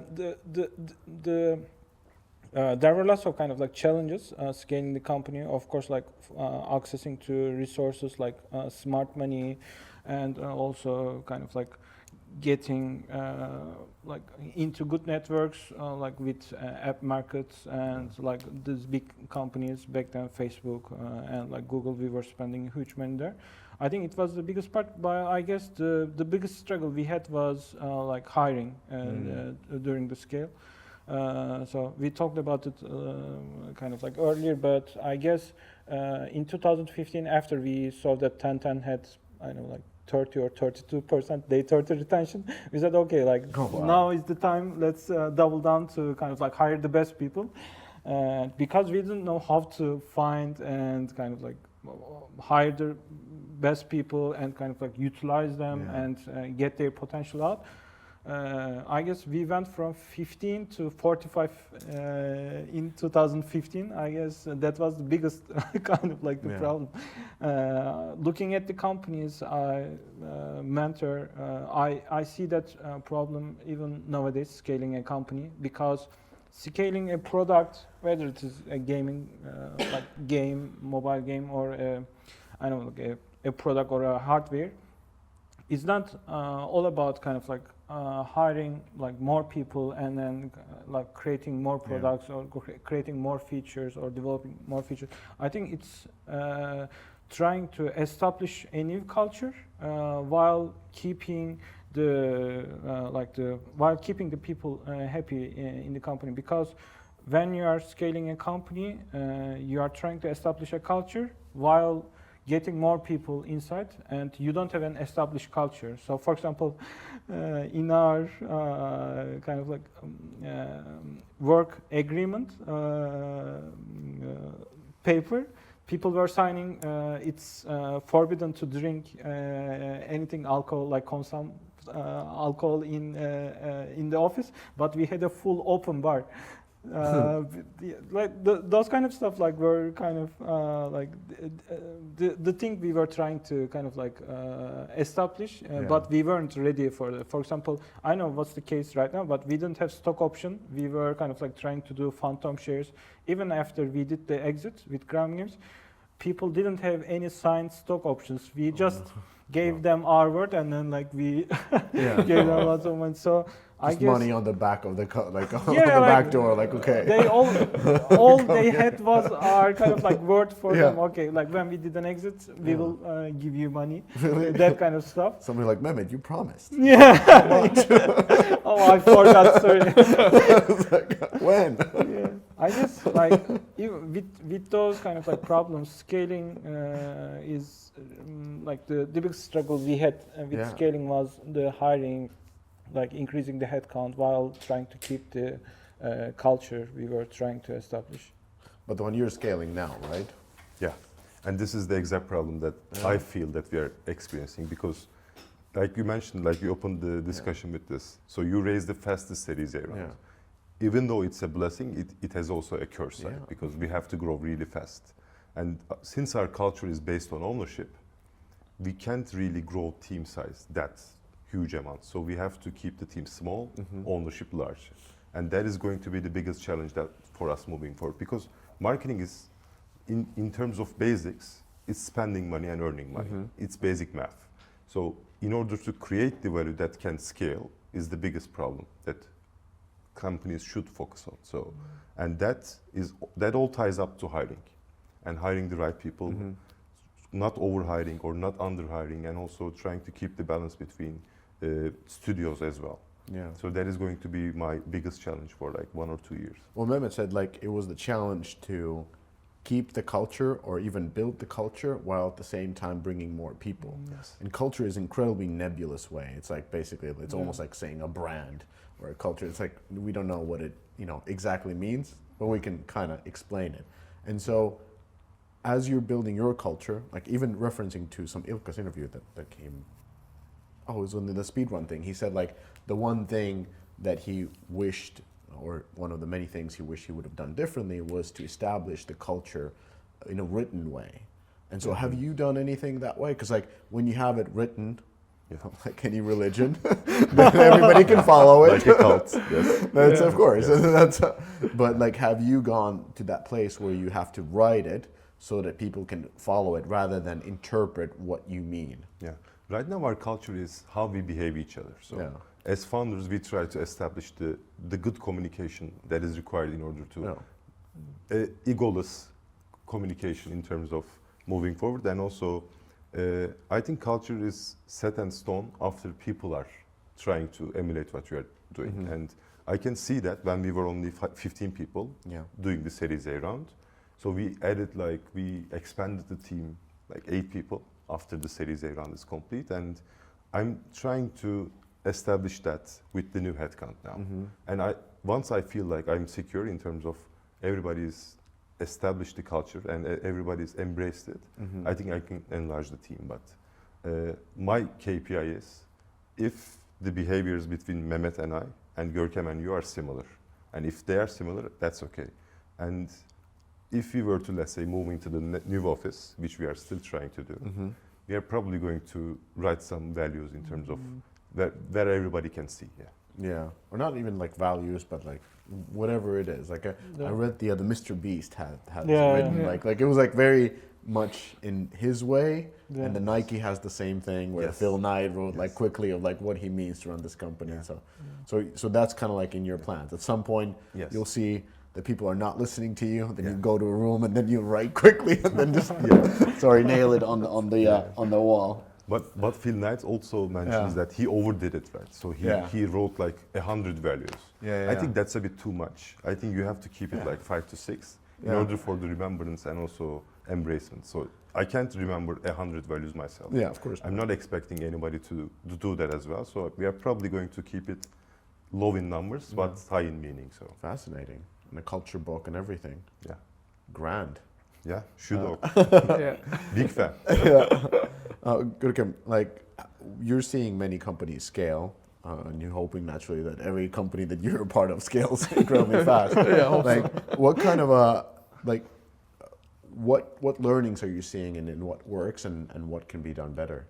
were lots of kind of like challenges scaling the company. Of course, like accessing to resources like smart money, and also kind of like getting like into good networks like with app markets and like these big companies back then, Facebook and like Google. We were spending huge money there. I think it was the biggest part, but I guess the biggest struggle we had was like hiring during the scale. So we talked about it kind of like earlier, but I guess in 2015, after we saw that 1010 had, I don't know, like 30 or 32% day 30 retention, we said, okay, like now is the time, let's double down to kind of like hire the best people. Because we didn't know how to find and kind of like hire the best people and kind of like utilize them and get their potential out. I guess we went from 15 to 45 in 2015. I guess that was the biggest kind of like the problem. Looking at the companies I mentor, I see that problem even nowadays, scaling a company, because scaling a product, whether it is a gaming like game, mobile game, or I don't know, like a product or a hardware, it's not all about kind of like hiring like more people and then like creating more products or creating more features or developing more features. I think it's trying to establish a new culture while keeping while keeping the people happy in the company. Because when you are scaling a company, you are trying to establish a culture while getting more people inside, and you don't have an established culture. So for example, in our kind of like work agreement paper, people were signing it's forbidden to drink anything alcohol, like consume alcohol in the office, but we had a full open bar. Those kind of stuff like were kind of the thing we were trying to kind of establish, but we weren't ready for it. For example, I know what's the case right now, but we didn't have stock option. We were kind of trying to do phantom shares. Even after we did the exit with Gram Games, people didn't have any signed stock options. We just gave them our word, and then we gave them lots of money. So I guess
money on the back of the on the back door, okay.
They all they had was our kind of word for them. Okay, when we did an exit, we will give you money.
Really?
That kind of stuff.
Somebody like, Mehmet, you promised.
Yeah. Oh, I forgot. Sorry.
When?
Yeah. I guess even with those kind of problems, scaling is the biggest struggle we had with scaling was the hiring. Increasing the headcount while trying to keep the culture we were trying to establish.
But the one you're scaling now, right?
Yeah, and this is the exact problem that I feel that we are experiencing because, like you mentioned, you opened the discussion with this. So you raised the fastest Series A round.
Yeah.
Even though it's a blessing, it has also a curse side because we have to grow really fast. And since our culture is based on ownership, we can't really grow team size that huge amount. So we have to keep the team small, ownership large. And that is going to be the biggest challenge for us moving forward because marketing is, in terms of basics, it's spending money and earning money. It's basic math. So in order to create the value that can scale is the biggest problem that companies should focus on. So, and that all ties up to hiring and hiring the right people, not over-hiring or not under-hiring, and also trying to keep the balance between studios as well.
Yeah.
So that is going to be my biggest challenge for 1 or 2 years.
Well, Mehmet said it was the challenge to keep the culture or even build the culture while at the same time bringing more people.
Yes.
And culture is incredibly nebulous way. It's basically it's almost like saying a brand or a culture. It's we don't know what it exactly means, but we can kind of explain it. And so as you're building your culture, even referencing to some Ilka's interview that came. Oh, it was on the speedrun thing. He said the one thing that he wished, or one of the many things he wished he would have done differently, was to establish the culture in a written way. And so have you done anything that way? Because when you have it written, like any religion, then everybody can follow it.
Like a cult, yes.
That's of course. But have you gone to that place where you have to write it so that people can follow it rather than interpret what you mean?
Yeah. Right now, our culture is how we behave each other. So, as founders, we try to establish the good communication that is required in order to egoless communication in terms of moving forward. And also, I think culture is set in stone after people are trying to emulate what you are doing. And I can see that when we were only 15 people doing the Series A round. So we added we expanded the team 8 people after the Series A round is complete, and I'm trying to establish that with the new headcount now. And once I feel I'm secure in terms of everybody's established the culture and everybody's embraced it, I think I can enlarge the team. But my KPI is if the behaviors between Mehmet and I and Görkem and you are similar, and if they are similar, that's okay. And if we were to, let's say, move into the new office, which we are still trying to do, we are probably going to write some values in terms of where everybody can see.
Yeah, or not even values, but whatever it is. I read the Mr. Beast had written it was very much in his way, and the Nike has the same thing where Phil Knight wrote quickly of what he means to run this company. So that's kind of in your plans. At some point, you'll see that people are not listening to you, then you go to a room and then you write quickly and then just nail it on the wall.
But Phil Knight also mentions that he overdid it, right? So he wrote 100 values. I think that's a bit too much. I think you have to keep it 5 to 6 in order for the remembrance and also embracement. So I can't remember 100 values myself.
Yeah, of course.
I'm not expecting anybody to do that as well. So we are probably going to keep it low in numbers, but high in meaning. So
fascinating. And a culture book and everything.
Yeah.
Grand.
Yeah, Shudo. Big fan.
Görkem, you're seeing many companies scale. and you're hoping naturally that every company that you're a part of scales incredibly fast. Like, what kind of what learnings are you seeing in what works and what can be done better?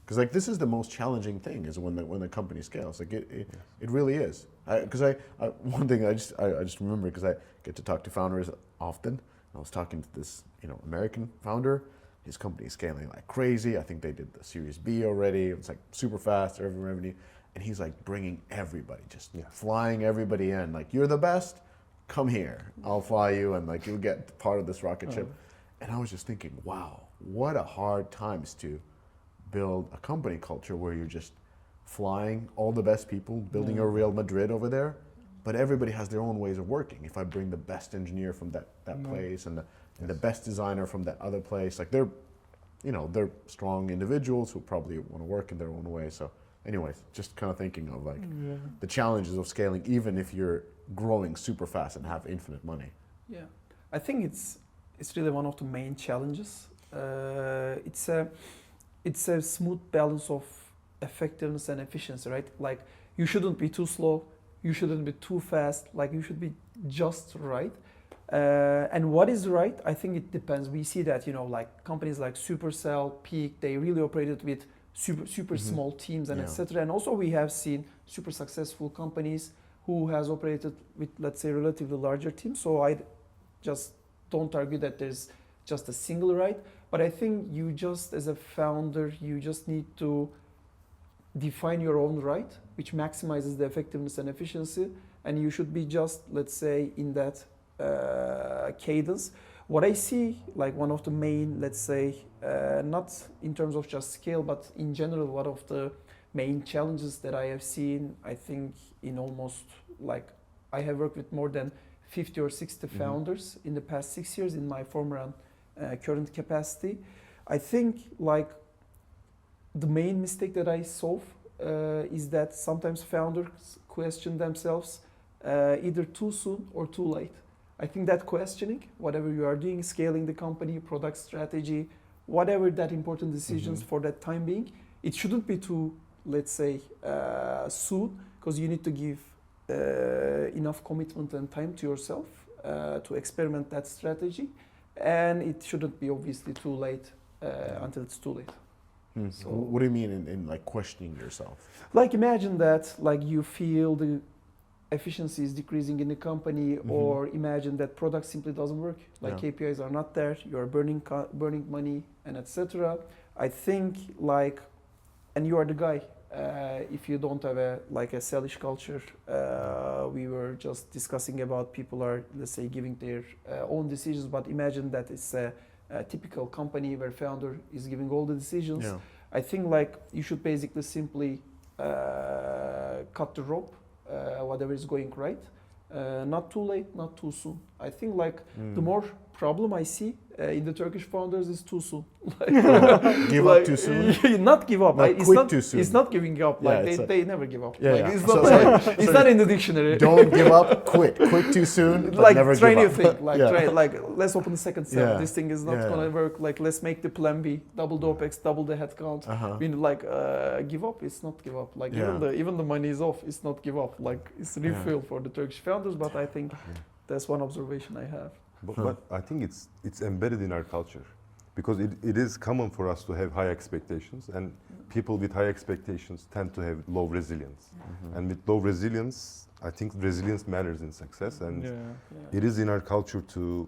Because like this is the most challenging thing is when the company scales. Like it really is. Because one thing I just remember because I get to talk to founders often. I was talking to this American founder. His company is scaling like crazy. I think they did the Series B already. It's like super fast revenue, and he's like bringing everybody, just flying everybody in. Like you're the best. Come here. I'll fly you, and like you'll get part of this rocket ship. And I was just thinking, wow, what a hard times to build a company culture where you're just flying all the best people, building a Real Madrid over there, but everybody has their own ways of working. If I bring the best engineer from that place and the best designer from that other place, like they're strong individuals who probably want to work in their own way. So anyways, just kind of thinking of like the challenges of scaling, even if you're growing super fast and have infinite money.
Yeah, I think it's really one of the main challenges. It's a smooth balance of effectiveness and efficiency, right? Like you shouldn't be too slow, you shouldn't be too fast, like you should be just right. And what is right? I think it depends. We see that like companies like Supercell, Peak, they really operated with super small teams and etc. And also we have seen super successful companies who has operated with, let's say, relatively larger teams. So I just don't argue that there's just a single right. But I think you just, as a founder, you just need to define your own right, which maximizes the effectiveness and efficiency. And you should be just, let's say, in that cadence. What I see, like one of the main, let's say, not in terms of just scale, but in general, one of the main challenges that I have seen, I think in almost, like, I have worked with more than 50 or 60 founders in the past 6 years in my former and current capacity. I think like the main mistake that I solve is that sometimes founders question themselves either too soon or too late. I think that questioning, whatever you are doing, scaling the company, product strategy, whatever that important decisions for that time being, it shouldn't be too, let's say, soon, because you need to give enough commitment and time to yourself to experiment that strategy. And it shouldn't be obviously too late until it's too late.
So what do you mean in like questioning yourself?
Like imagine that like you feel the efficiency is decreasing in the company, or imagine that product simply doesn't work. Like KPIs are not there, you are burning money and etc. I think like, and you are the guy. If you don't have a sellish culture, we were just discussing about people are, let's say, giving their own decisions, but imagine that it's a typical company where founder is giving all the decisions. I think like you should basically simply cut the rope, whatever is going right. Not too late, not too soon. I think like the more problem I see in the Turkish founders is too soon.
Give up too soon?
Not give up.
Not quit too soon.
It's not giving up. Like they never give up. It's not in the dictionary.
Don't give up, quit. Quit too soon, but
like
never
try
give
new
up.
thing. Like let's open the second cell. This thing is not gonna work. Like let's make the plan B, double the OPEX, double the headcount. Give up, it's not give up. Like even the money is off, it's not give up. Like it's refill for the Turkish founders, but I think that's one observation I have.
But I think it's embedded in our culture, because it is common for us to have high expectations, and people with high expectations tend to have low resilience. And with low resilience, I think resilience matters in success, and it is in our culture to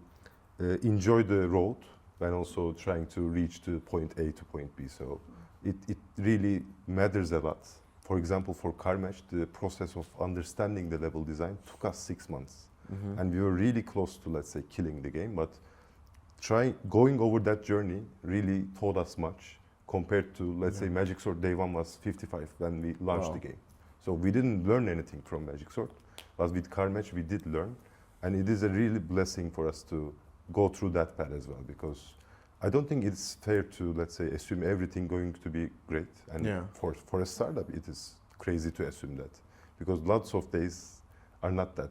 enjoy the road and also trying to reach to point A to point B. So it really matters a lot. For example, for CarMatch, the process of understanding the level design took us 6 months. And we were really close to, let's say, killing the game, but going over that journey really taught us much compared to, let's say, Magic Sword Day 1 was 55 when we launched the game. So we didn't learn anything from Magic Sword, but with CarMatch we did learn, and it is a really blessing for us to go through that path as well, because I don't think it's fair to, let's say, assume everything going to be great. And for a startup, it is crazy to assume that, because lots of days are not that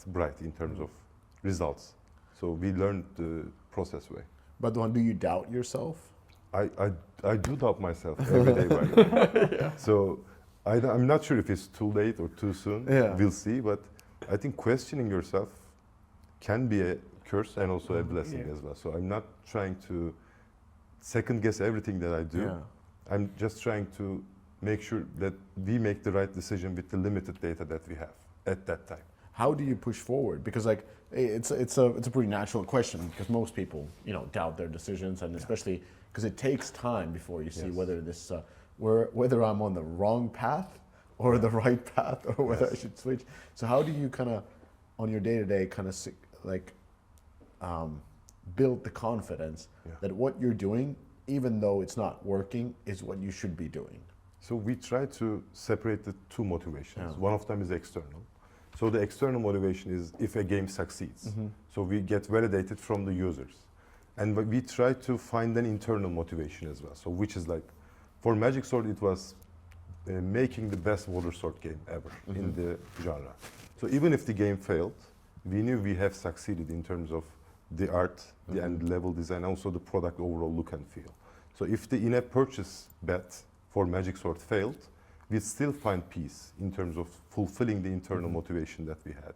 bright in terms of results. So we learned the process way.
But do you doubt yourself?
I do doubt myself every day, by the way. So I'm not sure if it's too late or too soon.
Yeah.
We'll see. But I think questioning yourself can be a curse and also a blessing as well. So I'm not trying to second guess everything that I do.
Yeah.
I'm just trying to make sure that we make the right decision with the limited data that we have at that time.
How do you push forward? Because like it's a pretty natural question, because most people doubt their decisions, and especially because it takes time before you see whether this whether I'm on the wrong path or the right path, or whether I should switch. So how do you kind of on your day-to-day kind of like build the confidence that what you're doing, even though it's not working, is what you should be doing?
So we try to separate the two motivations. One of them is external. So the external motivation is if a game succeeds. So we get validated from the users. And we try to find an internal motivation as well. So which is like, for Magic Sword, it was making the best water sword game ever in the genre. So even if the game failed, we knew we have succeeded in terms of the art and level design, also the product overall look and feel. So if the in-app purchase bet for Magic Sword failed, we still find peace in terms of fulfilling the internal motivation that we had.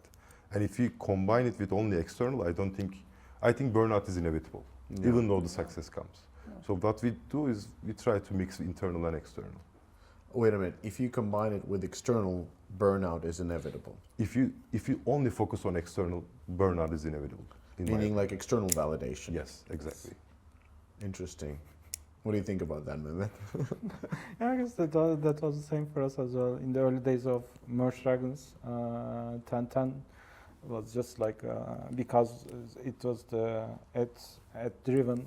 And if you combine it with only external, I think burnout is inevitable, even though the success comes. So what we do is we try to mix internal and external.
Wait a minute, if you combine it with external, burnout is inevitable.
If you only focus on external, burnout is inevitable.
Meaning like external validation.
Yes, exactly.
Interesting. What do you think about that, Mehmet?
Yeah, I guess that was the same for us as well. In the early days of Merge Dragons, 1010 was just like, because it was the ad-driven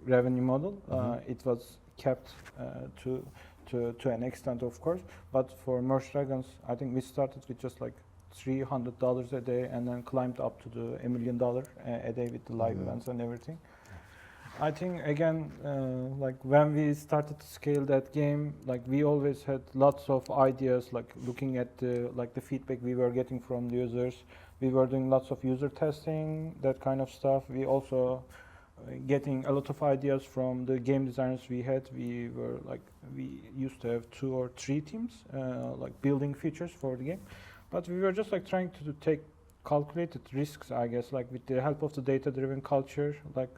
revenue model, it was kept to an extent, of course. But for Merge Dragons, I think we started with just like $300 a day and then climbed up to the $1 million a day with the live events and everything. I think again, like when we started to scale that game, like we always had lots of ideas, like looking at the feedback we were getting from the users. We were doing lots of user testing, that kind of stuff. We also getting a lot of ideas from the game designers we had. We used to have 2 or 3 teams, like building features for the game, but we were just like trying to take calculated risks, I guess, like with the help of the data-driven culture. Like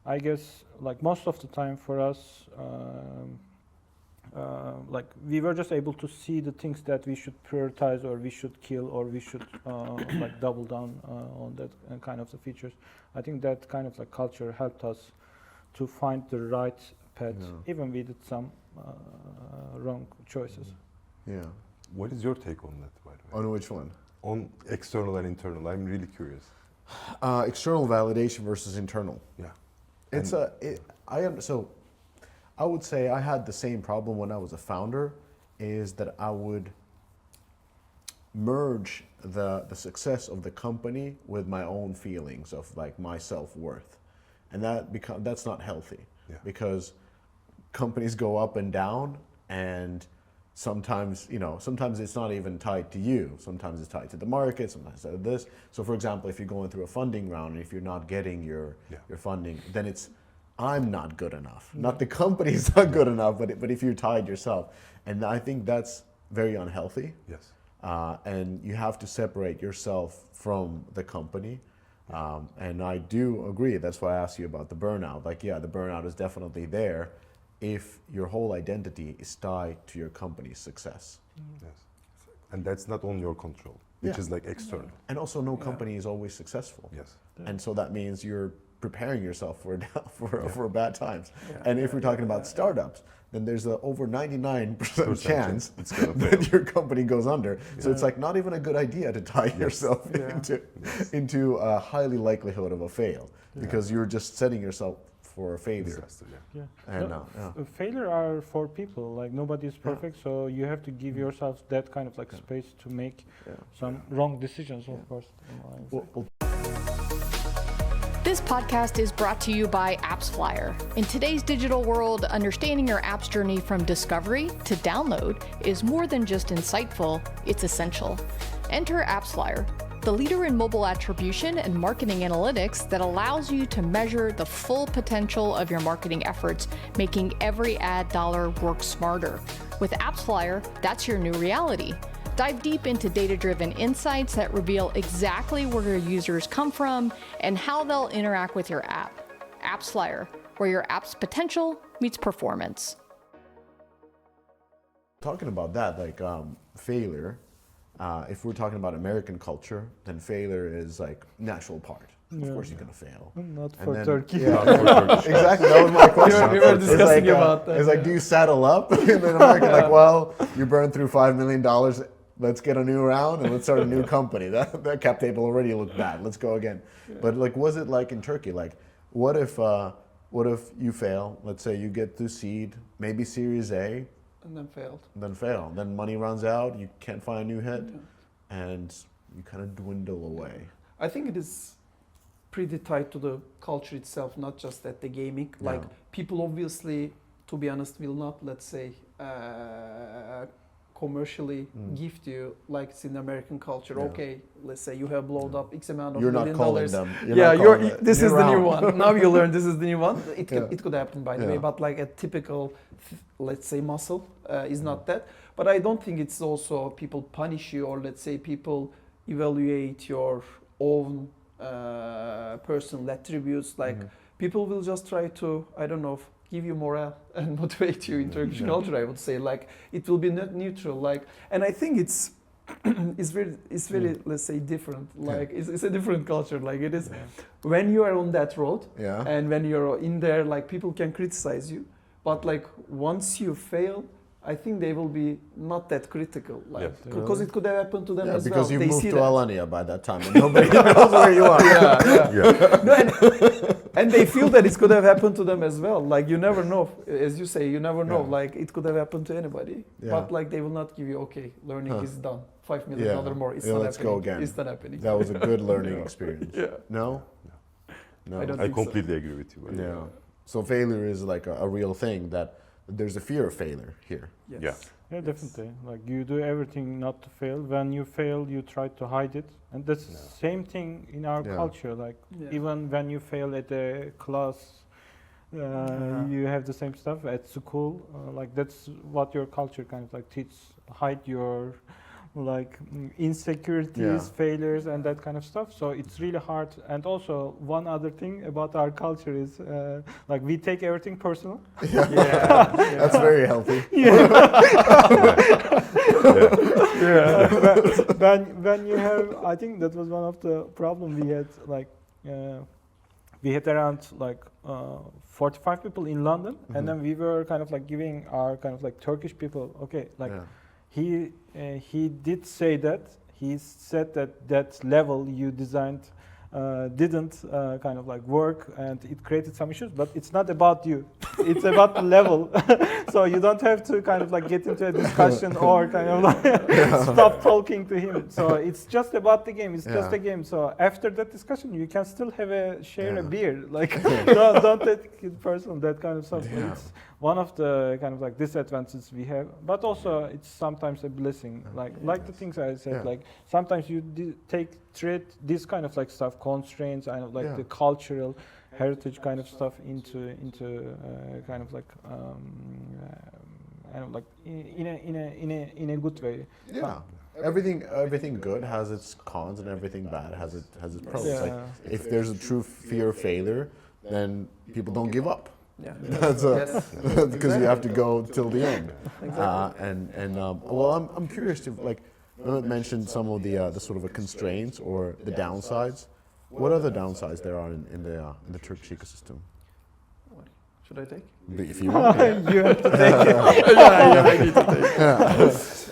I guess like most of the time for us, like we were just able to see the things that we should prioritize or we should kill or we should like double down on that kind of the features. I think that kind of like culture helped us to find the right path, even we did some wrong choices.
Yeah.
What is your take on that, by the way?
On which one?
On external and internal, I'm really curious.
External validation versus internal.
Yeah.
So I would say I had the same problem when I was a founder, is that I would merge the success of the company with my own feelings of like my self-worth. And that's not healthy, because companies go up and down, and sometimes it's not even tied to you. Sometimes it's tied to the market, sometimes it's tied to this. So for example, if you're going through a funding round and if you're not getting your funding, then it's I'm not good enough. Not the company's not good enough, but if you're tied yourself. And I think that's very unhealthy.
Yes.
And you have to separate yourself from the company. And I do agree, that's why I asked you about the burnout. Like, the burnout is definitely there if your whole identity is tied to your company's success.
Yes. And that's not on your control, which is like external.
And also no company is always successful.
Yes.
And so that means you're preparing yourself for bad times. And if we're talking about startups, then there's a over 99% chance that your company goes under. So it's like not even a good idea to tie yourself into a highly likelihood of a fail, because you're just setting yourself for a failure. And
failure are for people. Like nobody is perfect, so you have to give yourself that kind of like space to make some wrong decisions, of course.
This podcast is brought to you by AppsFlyer. In today's digital world, understanding your app's journey from discovery to download is more than just insightful, it's essential. Enter AppsFlyer, the leader in mobile attribution and marketing analytics that allows you to measure the full potential of your marketing efforts, making every ad dollar work smarter. With AppsFlyer, that's your new reality. Dive deep into data-driven insights that reveal exactly where your users come from and how they'll interact with your app. AppsFlyer, where your app's potential meets performance.
Talking about that, like failure, if we're talking about American culture, then failure is like natural part. Of course you're gonna fail.
Not
And
for
then-
Turkey.
Yeah, exactly, that was my question.
We were discussing about that.
It's like, do you saddle up? And then American, like, well, you burned through $5 million, let's get a new round and let's start a new company. That cap table already looked bad, let's go again. Yeah. But like, was it like in Turkey? Like, what if you fail? Let's say you get to seed, maybe Series A,
and then failed.
Then money runs out, you can't find a new hit, and you kind of dwindle away.
I think it is pretty tied to the culture itself, not just at the gaming. Like people obviously, to be honest, will not, let's say, commercially gift you like it's in American culture. Okay, let's say you have blown up X amount of
You're
$1
not calling
million.
them.
This is the
round.
new one. Now you learn this is the new one. It could happen by the way, but like a typical, let's say, muscle is not that. But I don't think it's also people punish you, or let's say people evaluate your own personal attributes. Like people will just try to, I don't know, give you morale and motivate you in Turkish culture. I would say, like, it will be not neutral. Like, and I think it's very let's say different. Like it's a different culture. Like it is when you are on that road and when you're in there, like people can criticize you, but like once you fail, I think they will be not that critical, like because it could have happened to them as well.
Because you
they
moved
see
to
that.
Alanya by that time, and nobody knows where you are.
No, and they feel that it could have happened to them as well. Like you never know, as you say, you never know. Like it could have happened to anybody, but like they will not give you, okay, learning is done, $5 million more. It's not
let's
happening.
go again.
It's not happening.
That was a good learning experience.
No.
I completely agree with you.
Yeah. So failure is like a real thing, that there's a fear of failure here.
Yes.
Yeah, definitely. Like you do everything not to fail. When you fail, you try to hide it, and that's the same thing in our culture. Like even when you fail at a class, you have the same stuff at school. Like that's what your culture kind of like teaches. Hide your like insecurities, failures, and that kind of stuff. So it's really hard. And also one other thing about our culture is like we take everything personal.
That's very healthy.
When you have, I think that was one of the problem we had. Like we had around like 45 people in London, and then we were kind of like giving our kind of like Turkish people, okay, like. He did say that. He said that level you designed didn't kind of like work, and it created some issues. But it's not about you. It's about the level. So you don't have to kind of like get into a discussion or kind of like stop talking to him. So it's just about the game. It's just a game. So after that discussion, you can still have a beer. Like don't take it personal. That kind of stuff. It's one of the kind of like disadvantages we have, but also it's sometimes a blessing. Like the things I said, like sometimes you treat this kind of like stuff, constraints, and like the cultural heritage kind of stuff into kind of like in a good way.
Yeah. Everything good has its cons, and everything bad has its pros. Like if there's a true fear of failure, then people don't give up. That's because you have to go till the end. Well, I'm curious to, like, Mehmet mentioned some of the sort of constraints or the downsides. What other downsides there are in the Turkish ecosystem?
Should I take?
If you want,
you have to take it.
I need to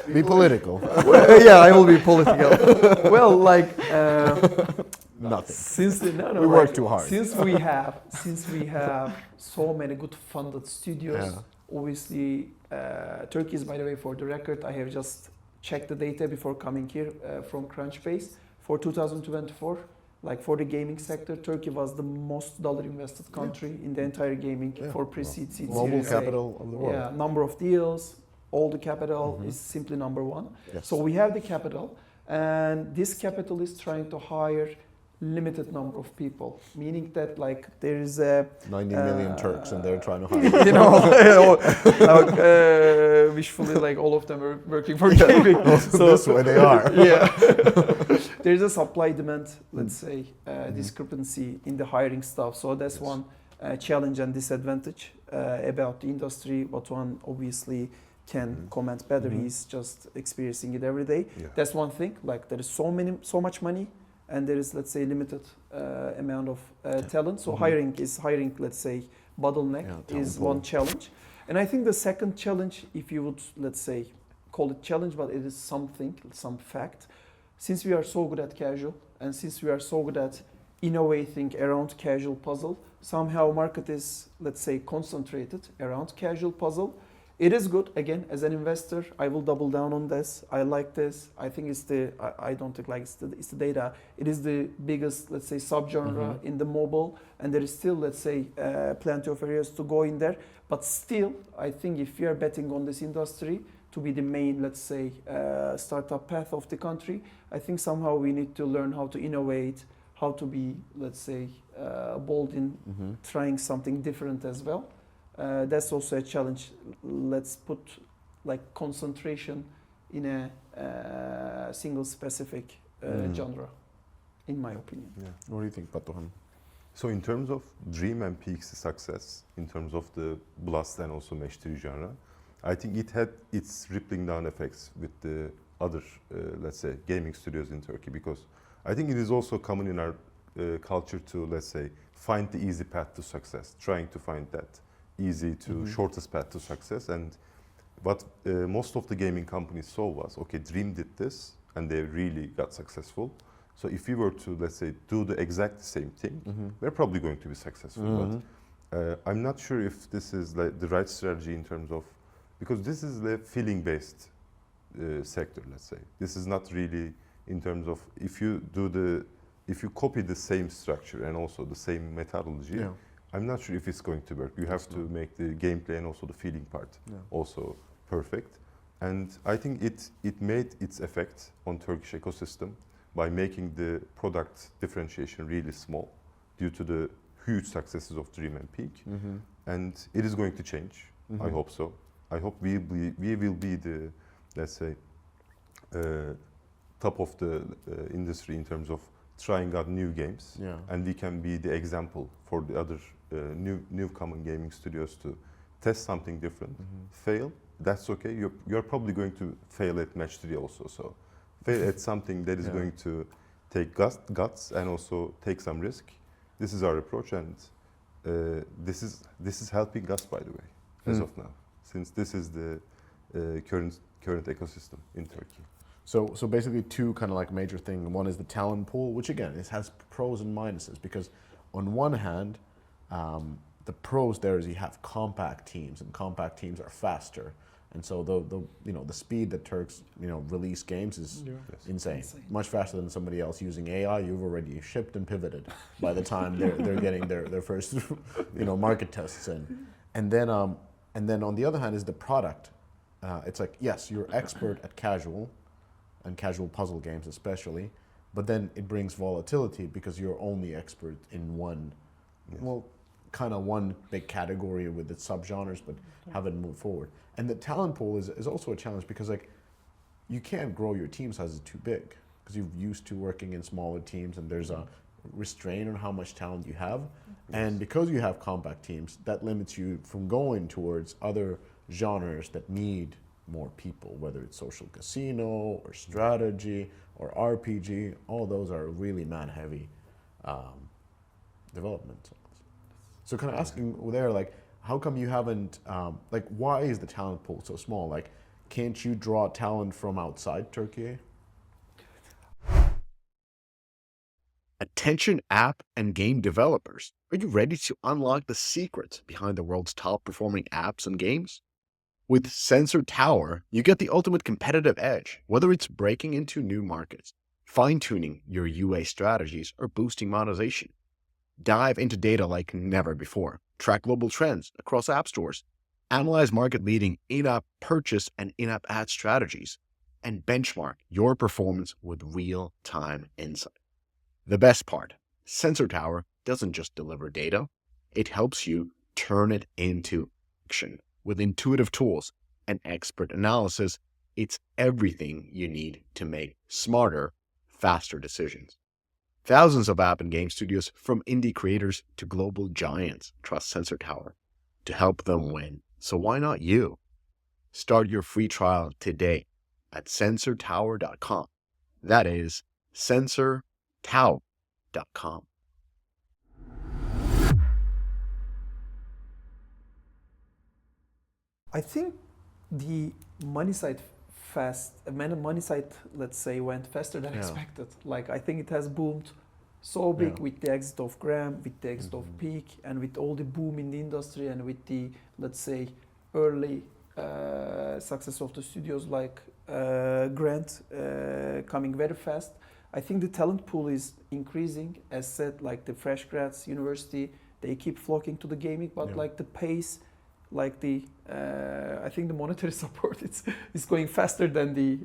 take.
Be political.
I will be political. Well, like.
Nothing.
We
work too hard.
Since we have so many good funded studios, obviously, Turkey is, by the way, for the record, I have just checked the data before coming here from Crunchbase for 2024. Like for the gaming sector, Turkey was the most dollar invested country in the entire gaming for pre-seed, seed,
global
Series
capital of the world.
Number of deals, all the capital is simply number one. So we have the capital. and this capital is trying to hire limited number of people, meaning that like there is a
90 million Turks and they're trying to hire.
you know, like, wishfully like all of them are working for gaming.
So this way they are.
Yeah, there's a supply demand, let's say, discrepancy in the hiring stuff. So that's one challenge and disadvantage about the industry. Batuhan obviously can comment better. He's just experiencing it every day.
Yeah.
That's one thing. Like there is so much money, and there is, let's say, limited amount of talent. So hiring, let's say, bottleneck is one challenge. And I think the second challenge, if you would, let's say, call it challenge, but it is something, some fact. Since we are so good at casual, and since we are so good at innovating around casual puzzle, somehow market is, let's say, concentrated around casual puzzle. It is good. Again, as an investor, I will double down on this. I like this. I think it's I don't think like it's the data. It is the biggest, let's say, subgenre in the mobile, and there is still, let's say, plenty of areas to go in there. But still, I think if we are betting on this industry to be the main, let's say, startup path of the country, I think somehow we need to learn how to innovate, how to be, let's say, bold in trying something different as well. That's also a challenge. Let's put like concentration in a single specific genre, in my opinion.
Yeah.
What do you think, Batuhan?
So in terms of Dream and Peak's success, in terms of the Blast and also Match 3 genre, I think it had its rippling down effects with the other, let's say, gaming studios in Turkey, because I think it is also common in our culture to, let's say, find the easy path to success, trying to find that easy to shortest path to success. And what most of the gaming companies saw was, okay, Dream did this and they really got successful. So if we were to, let's say, do the exact same thing, we're probably going to be successful. But I'm not sure if this is like the right strategy in terms of, because this is the feeling-based sector, let's say. This is not really in terms of if you copy the same structure and also the same methodology, I'm not sure if it's going to work. You have to make the gameplay and also the feeling part also perfect. And I think it made its effect on Turkish ecosystem by making the product differentiation really small due to the huge successes of Dream and Peak. And it is going to change. I hope so. I hope we will be the, let's say, top of the industry in terms of trying out new games, and we can be the example for the other newcomer gaming studios to test something different, fail, that's okay. You're probably going to fail at Match 3 also, so fail at something that is going to take guts and also take some risk. This is our approach, and this is helping us, by the way, as of now, since this is the current ecosystem in Turkey.
So basically two kind of like major things. One is the talent pool, which again, it has pros and minuses, because on one hand, the pros there is you have compact teams, and compact teams are faster. And so the speed that Turks release games is insane. Much faster than somebody else using AI. You've already shipped and pivoted by the time they're getting their first market tests in. And then on the other hand is the product. It's like, yes, you're expert at casual and casual puzzle games especially, but then it brings volatility because you're only expert in one, kind of one big category with its subgenres, but haven't moved forward. And the talent pool is also a challenge because like you can't grow your team sizes too big because you're used to working in smaller teams, and there's a restraint on how much talent you have. And because you have compact teams, that limits you from going towards other genres that need more people, whether it's social casino or strategy or RPG. All those are really man-heavy development. So kind of asking there, like, how come you haven't, why is the talent pool so small? Like, can't you draw talent from outside Turkey?
Attention app and game developers. Are you ready to unlock the secrets behind the world's top performing apps and games? With Sensor Tower, you get the ultimate competitive edge, whether it's breaking into new markets, fine-tuning your UA strategies, or boosting monetization. Dive into data like never before. Track global trends across app stores. Analyze market-leading in-app purchase and in-app ad strategies. and benchmark your performance with real-time insight. The best part, Sensor Tower doesn't just deliver data, it helps you turn it into action. With intuitive tools and expert analysis, it's everything you need to make smarter, faster decisions. Thousands of app and game studios, from indie creators to global giants, trust Sensor Tower to help them win. So why not you? Start your free trial today at sensortower.com. That is sensortower.com.
I think the money side let's say, went faster than expected. Like, I think it has boomed so big with the exit of Graham, with the exit of Peak, and with all the boom in the industry, and with the, let's say, early success of the studios like Grant coming very fast. I think the talent pool is increasing. As said, like the fresh grads, university, they keep flocking to the gaming, but like the pace, like the, I think the monetary support is going faster than the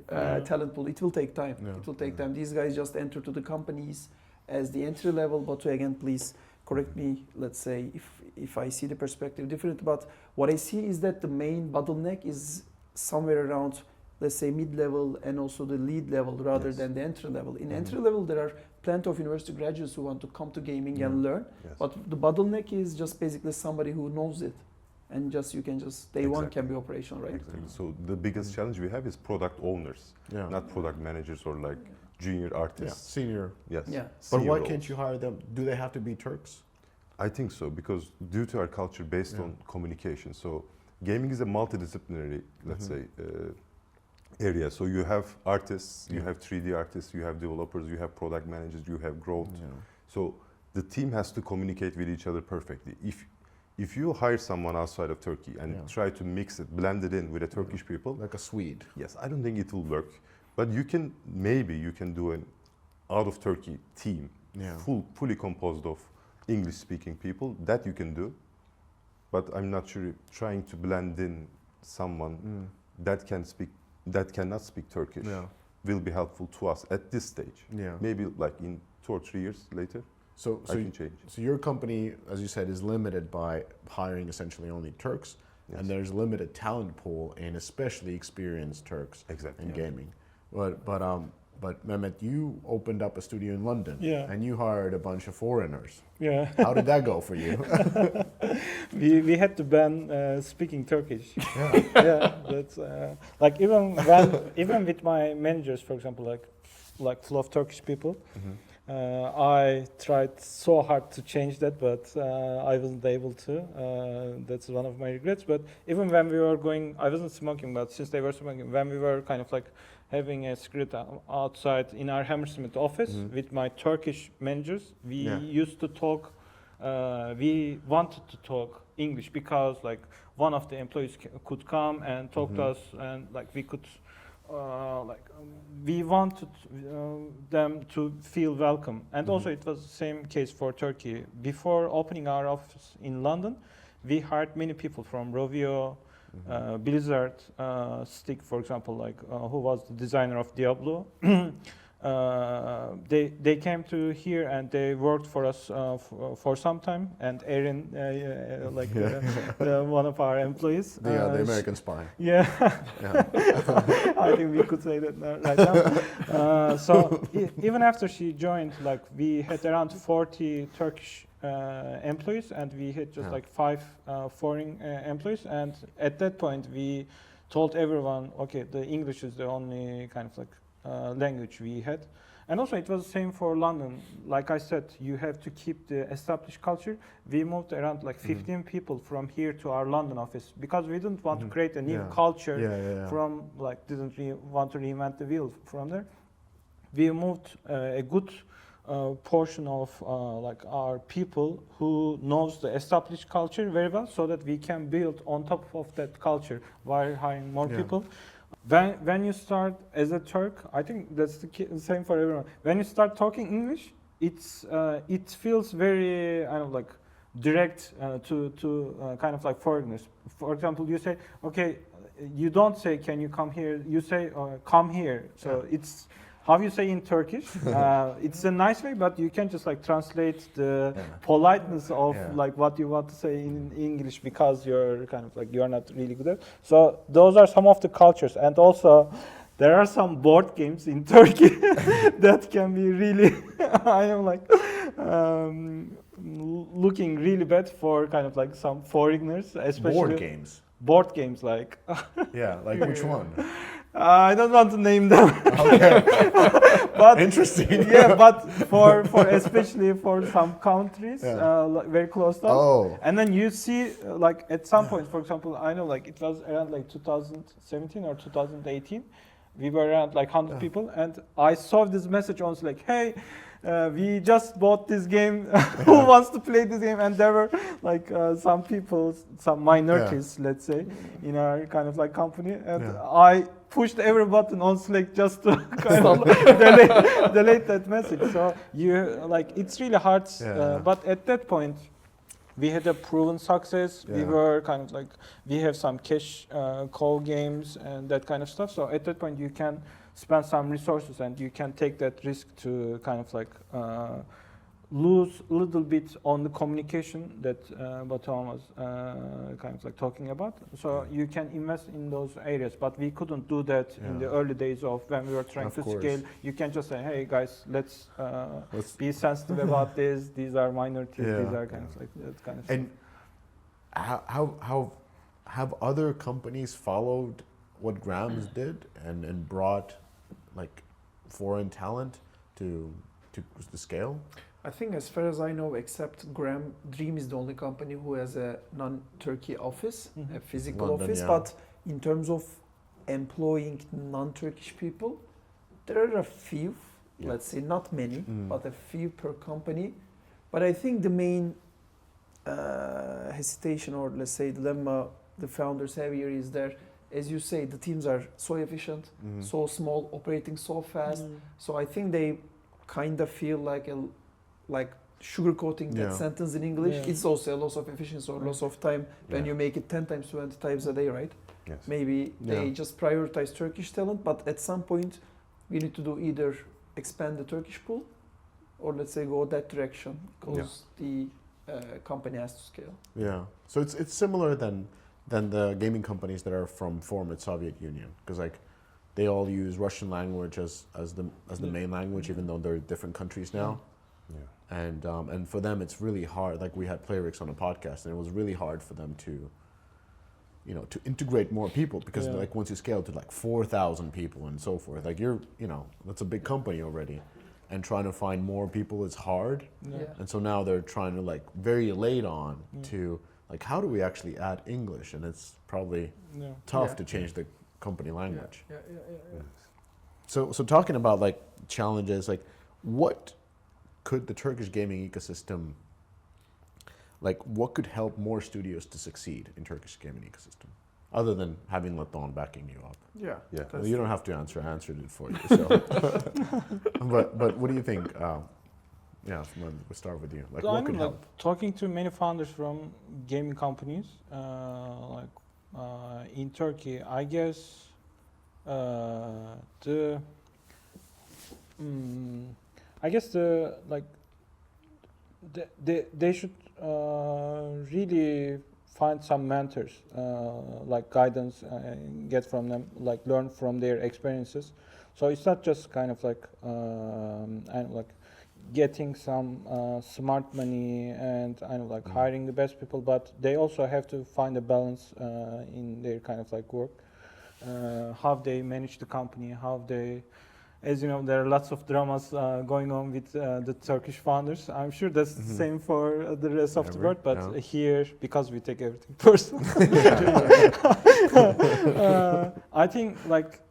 talent pool. It will take time. It will take time. These guys just enter to the companies as the entry level. But again, please correct me. Let's say if I see the perspective different, but what I see is that the main bottleneck is somewhere around, let's say, mid-level and also the lead level rather than the entry level. In entry level, there are plenty of university graduates who want to come to gaming and learn. But the bottleneck is just basically somebody who knows it. And you can day one can be operational, right?
Exactly. So the biggest challenge we have is product owners, not product managers or like junior artists.
Senior.
Yes.
Yeah.
But
Senior
why
roles.
can't you hire them? Do they have to be Turks?
I think so, because due to our culture based on communication. So gaming is a multidisciplinary, let's say, area. So you have artists, you have 3D artists, you have developers, you have product managers, you have growth. So the team has to communicate with each other perfectly. If you hire someone outside of Turkey and try to mix it, blend it in with the Turkish people,
Like a Swede.
yes, I don't think it will work. But you can do an out of Turkey team, fully composed of English-speaking people. That you can do. But I'm not sure trying to blend in someone that cannot speak Turkish will be helpful to us at this stage. Maybe like in 2 or 3 years later.
So
I can change.
So your company, as you said, is limited by hiring essentially only Turks, and there's limited talent pool, and especially experienced Turks in gaming. But Mehmet, you opened up a studio in London, and you hired a bunch of foreigners.
Yeah.
How did that go for you?
we had to ban speaking Turkish. That's like even with my managers, for example, like full of Turkish people. I tried so hard to change that, but I wasn't able to. That's one of my regrets. But even when we were going, I wasn't smoking, but since they were smoking, when we were kind of like having a cigarette outside in our Hammersmith office with my Turkish managers, we used to talk, we wanted to talk English because like one of the employees could come and talk to us, and like we could we wanted them to feel welcome. And also it was the same case for Turkey. Before opening our office in London, we hired many people from Rovio, Blizzard, Stick, for example, like who was the designer of Diablo. They came to here and they worked for us for some time. And Erin, one of our employees,
The American Spy.
I think we could say that right now. So even after she joined, like we had around 40 Turkish employees, and we had just like 5 foreign employees. And at that point, we told everyone, okay, the English is the only kind of like language we had. And also it was the same for London. Like I said, you have to keep the established culture. We moved around like 15 people from here to our London office because we didn't want to create a new culture from like, want to reinvent the wheel from there. We moved a good portion of like our people who knows the established culture very well, so that we can build on top of that culture while hiring more people. When you start as a Turk, I think that's the same for everyone. When you start talking English, it feels very like direct to kind of like foreigners. For example, you say, okay, you don't say can you come here, you say come here. So it's how you say in Turkish. It's a nice way, but you can just like translate the politeness of like what you want to say in English because you're kind of like you're not really good at it. So those are some of the cultures, and also there are some board games in Turkey that can be really I am like looking really bad for kind of like some foreigners, especially board games like
like which one?
I don't want to name them.
Okay.
But
interesting.
Yeah, but for especially for some countries like very close to us.
Oh.
And then you see like at some point, for example, I know like it was around like 2017 or 2018. We were around like 100 people, and I saw this message on like, hey, we just bought this game. Who wants to play this game? And there were like some people, some minorities, let's say, in our kind of like company. And I pushed every button on Slack just to kind of delete that message. So you like it's really hard. But at that point, we had a proven success. We were kind of like, we have some cash call games and that kind of stuff. So at that point, you can spend some resources and you can take that risk to kind of like lose a little bit on the communication that Batuhan was kind of like talking about. So you can invest in those areas, but we couldn't do that in the early days of when we were trying to scale. You can just say, hey guys, let's be sensitive about this. These are minorities. These are kind of like that kind of stuff.
And how have other companies followed what Grams did and brought like foreign talent to scale?
I think as far as I know, except Graham, Dream is the only company who has a non-Turkey office, a physical
London,
office. But in terms of employing non-Turkish people, there are a few, let's say not many, but a few per company. But I think the main hesitation, or let's say dilemma the founders have here is there, as you say, the teams are so efficient, so small, operating so fast. So I think they kind of feel like sugarcoating that sentence in English. It's also a loss of efficiency or loss of time when you make it 10 times, 20 times a day, right?
Yes.
Maybe they just prioritize Turkish talent, but at some point we need to do either expand the Turkish pool or let's say go that direction because the company has to scale. Yeah.
So it's similar than the gaming companies that are from former Soviet Union, because like they all use Russian language as the main language, even though they're different countries now. And for them it's really hard. Like we had Playrix on a podcast, and it was really hard for them to integrate more people, because like once you scale to like 4,000 people and so forth, like that's a big company already, and trying to find more people is hard. And so now they're trying to like very late on to like, how do we actually add English? And it's probably tough to change the company language. So talking about like challenges, like what could the Turkish gaming ecosystem, like what could help more studios to succeed in Turkish gaming ecosystem, other than having Laton backing you up? Well, you don't have to answer. I answered it for you. So. but what do you think? We'll start with you. Like, what could help?
Talking to many founders from gaming companies, in Turkey, I guess they should really find some mentors, like guidance, get from them, like learn from their experiences. So it's not just kind of like getting some smart money and hiring the best people, but they also have to find a balance in their kind of like work, how they manage the company, how they, as you know, there are lots of dramas going on with the Turkish founders. I'm sure that's the same for the rest of the world, but here, because we take everything personal, I think like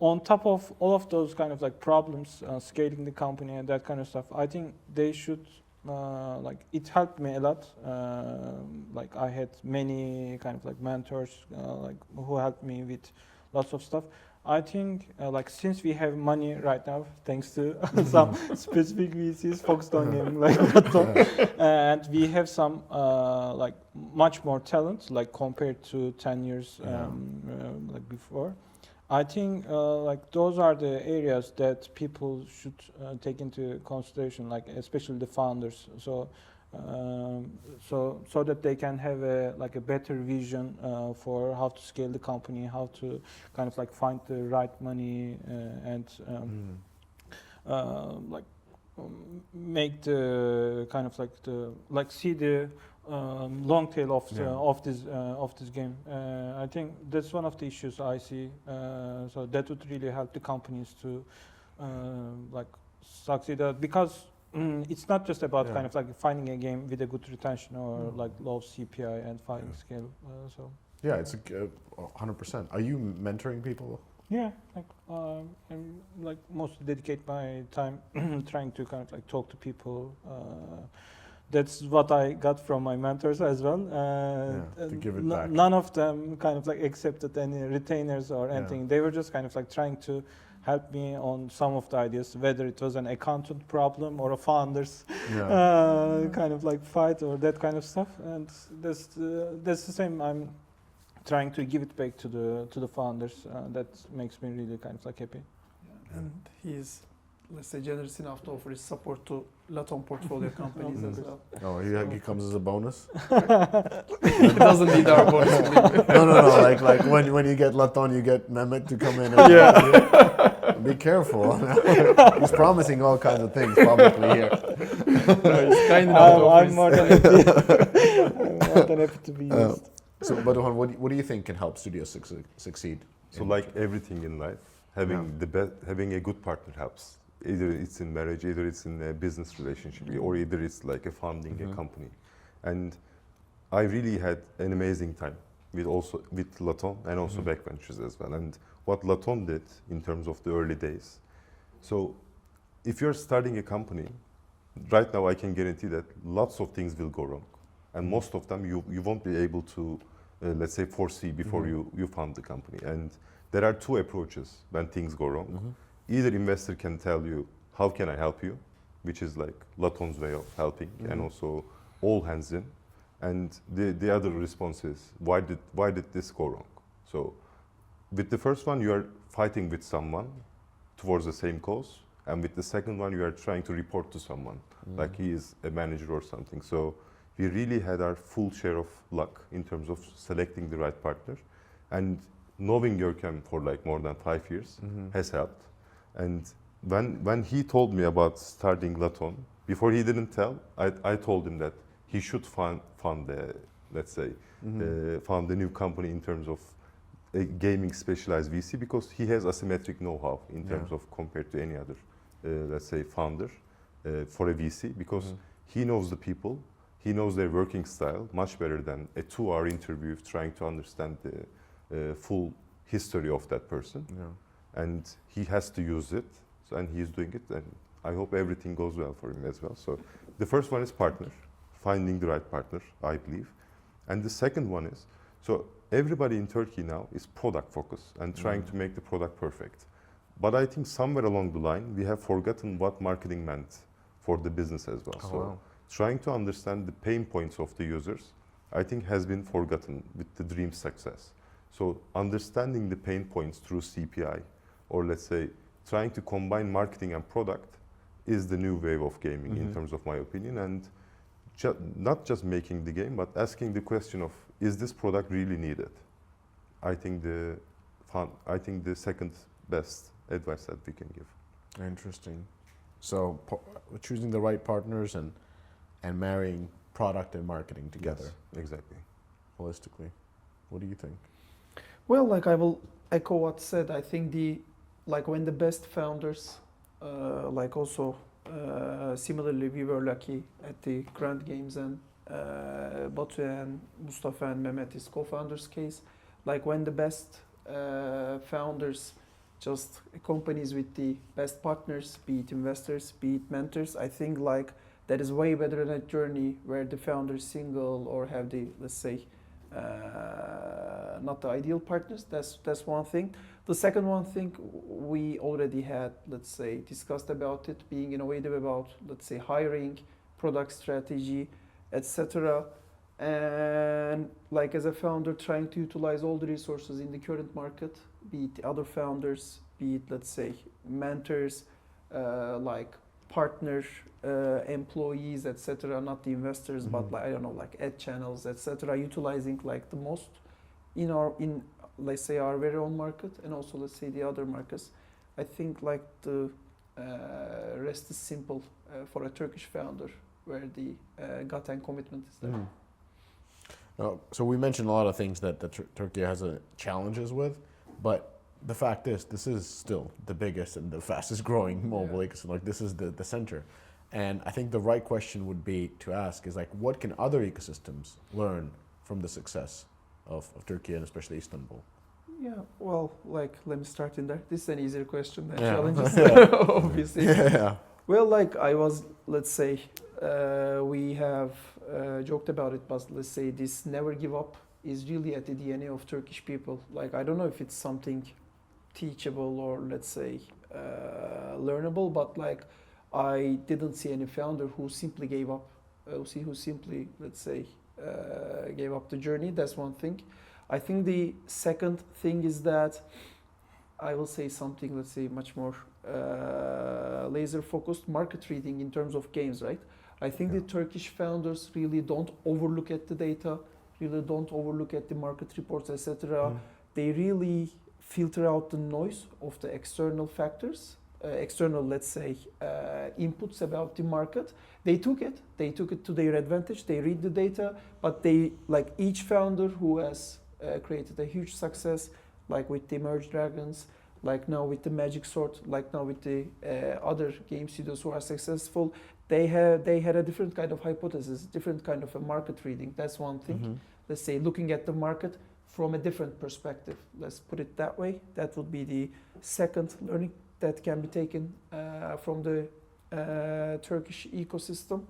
on top of all of those kind of like problems, scaling the company and that kind of stuff, I think they should it helped me a lot. Like I had many kind of like mentors who helped me with lots of stuff. I think like since we have money right now, thanks to some specific VCs focused on gaming like that, and we have some like much more talent like compared to 10 years like before. I think like those are the areas that people should take into consideration, like especially the founders. So that they can have a better vision for how to scale the company, how to kind of like find the right money and make the kind of like the see the long tail of this game. I think that's one of the issues I see. So that would really help the companies to like succeed because. It's not just about kind of like finding a game with a good retention or like low CPI and finding scale.
Yeah, it's 100%. Are you mentoring people?
Yeah, like I'm like mostly dedicate my time trying to kind of like talk to people. That's what I got from my mentors as well.
To give it back.
None of them kind of like accepted any retainers or anything. They were just kind of like trying to help me on some of the ideas, whether it was an accountant problem or a founder's kind of like fight or that kind of stuff. And that's the same. I'm trying to give it back to the founders. That makes me really kind of like happy.
Yeah. And he's, let's say, generous enough to offer his support to Laton portfolio companies as well.
Oh, he comes as a bonus?
It doesn't need our bonus.
No. Like when you get Laton, you get Mehmet to come in. And be careful. He's promising all kinds of things publicly here.
He's kind enough
I'm more than happy to be used.
So, Batuhan, what do you think can help studios succeed?
So, like everything in life, having a good partner helps. Either it's in marriage, either it's in a business relationship, or either it's like a founding a company. And I really had an amazing time with Laton and also Back Ventures as well. And what Laton did in terms of the early days. So if you're starting a company, right now I can guarantee that lots of things will go wrong. And most of them you won't be able to, let's say, foresee before you found the company. And there are two approaches when things go wrong. Either investor can tell you, how can I help you? Which is like Laton's way of helping, and also all hands in. And the other response is, why did this go wrong? So with the first one, you are fighting with someone towards the same cause. And with the second one, you are trying to report to someone, like he is a manager or something. So we really had our full share of luck in terms of selecting the right partner. And knowing Görkem for like more than 5 years has helped. And when he told me about starting Laton, before he didn't tell, I told him that he should fund the, let's say, fund the new company in terms of a gaming specialized VC, because he has asymmetric know-how in terms of compared to any other, let's say, founder for a VC, because he knows the people, he knows their working style much better than a 2-hour interview trying to understand the full history of that person. And he has to use it, and he's doing it, and I hope everything goes well for him as well. So the first one is partner, finding the right partner, I believe. And the second one is, so everybody in Turkey now is product focused and trying to make the product perfect. But I think somewhere along the line, we have forgotten what marketing meant for the business as well. Trying to understand the pain points of the users, I think has been forgotten with the dream success. So understanding the pain points through CPI, or let's say trying to combine marketing and product, is the new wave of gaming in terms of my opinion. And not just making the game, but asking the question of, is this product really needed? I think the second best advice that we can give.
Interesting. So choosing the right partners and marrying product and marketing together.
Yes, exactly.
Holistically. What do you think?
Well, like I will echo what said. I think when the best founders, similarly, we were lucky at the Grand Games, and Batu and Mustafa and Mehmet is co-founders case. Like when the best founders just companies with the best partners, be it investors, be it mentors, I think like that is way better than a journey where the founder is single or have the, let's say, not the ideal partners. That's one thing. The second one thing we already had, let's say, discussed about it, being innovative about, let's say, hiring, product strategy, etc. And like as a founder, trying to utilize all the resources in the current market, be it other founders, be it, let's say, mentors, like partner employees, etc. Not the investors, but like, I don't know, like ad channels, etc. Utilizing like the most in let's say our very own market, and also let's say the other markets. I think like the rest is simple for a Turkish founder, where the gut and commitment is there.
So we mentioned a lot of things that Turkey has challenges with, but the fact is, this is still the biggest and the fastest growing mobile ecosystem. Like this is the center. And I think the right question would be to ask is like, what can other ecosystems learn from the success of Turkey and especially Istanbul?
Yeah, well, like, let me start in there. This is an easier question than challenges, obviously.
Yeah.
Well, like I was, let's say, we have joked about it, but let's say this never give up is really at the DNA of Turkish people. Like, I don't know if it's something teachable or let's say learnable, but like I didn't see any founder who simply gave up, who simply, let's say, gave up the journey. That's one thing. I think the second thing is that I will say something, let's say, much more laser focused market reading in terms of games, right? I think the Turkish founders really don't overlook at the data, really don't overlook at the market reports, etc. They really filter out the noise of the external factors, external, let's say, inputs about the market. They took it to their advantage. They read the data, but they, like each founder who has created a huge success, like with the Merge Dragons, like now with the Magic Sword, like now with the other game studios who are successful, they had a different kind of hypothesis, different kind of a market reading. That's one thing. Let's say looking at the market from a different perspective. Let's put it that way. That would be the second learning that can be taken from the Turkish ecosystem.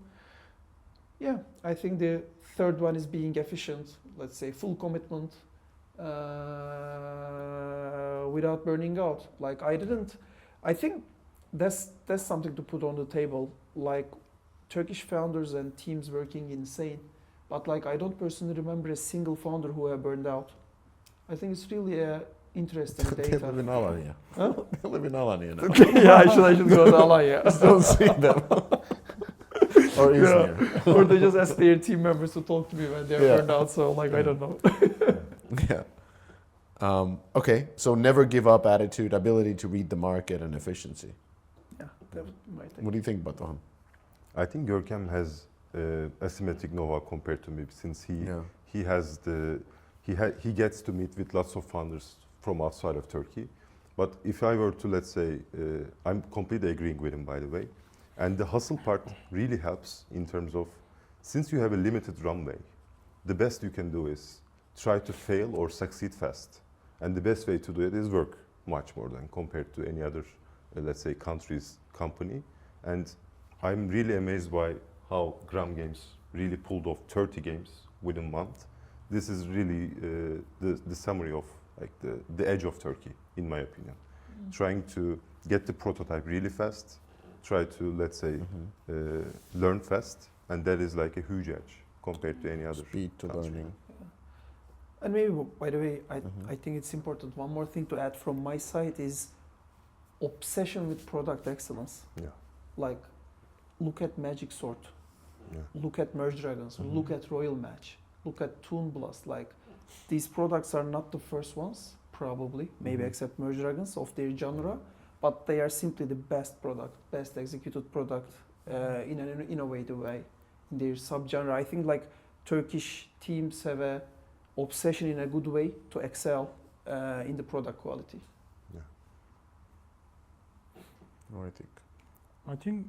Yeah, I think the third one is being efficient. Let's say full commitment without burning out. Like I think that's something to put on the table. Like Turkish founders and teams working insane, but like I don't personally remember a single founder who have burned out. I think it's really interesting data.
They live in Alanya.
Huh?
They live in Alanya now.
Yeah, I should go to Alanya.
Just don't see them. Or Izmir.
Or they just ask their team members to talk to me when they're burned out. So like I don't know.
Yeah. Okay, so never give up attitude, ability to read the market, and efficiency.
Yeah, that would be my thing.
What do you think, Batuhan?
I think Görkem has asymmetric know-how compared to me, since he has he gets to meet with lots of founders from outside of Turkey. But if I were to, let's say, I'm completely agreeing with him, by the way, and the hustle part really helps in terms of, since you have a limited runway, the best you can do is try to fail or succeed fast. And the best way to do it is work much more than compared to any other, let's say, country's company. And I'm really amazed by how Gram Games really pulled off 30 games within a month. This is really the summary of like the edge of Turkey, in my opinion. Trying to get the prototype really fast, try to, let's say, learn fast, and that is like a huge edge compared to any other
Speed to
country.
learning.
And maybe, by the way, I think it's important. One more thing to add from my side is obsession with product excellence.
Yeah.
Like, look at Magic Sword, look at Merge Dragons, look at Royal Match, look at Toon Blast. Like, these products are not the first ones, probably, maybe except Merge Dragons of their genre, but they are simply the best product, best executed product in an innovative way in their subgenre. I think like Turkish teams have a obsession in a good way to excel in the product quality.
Yeah. What do you think?
I think,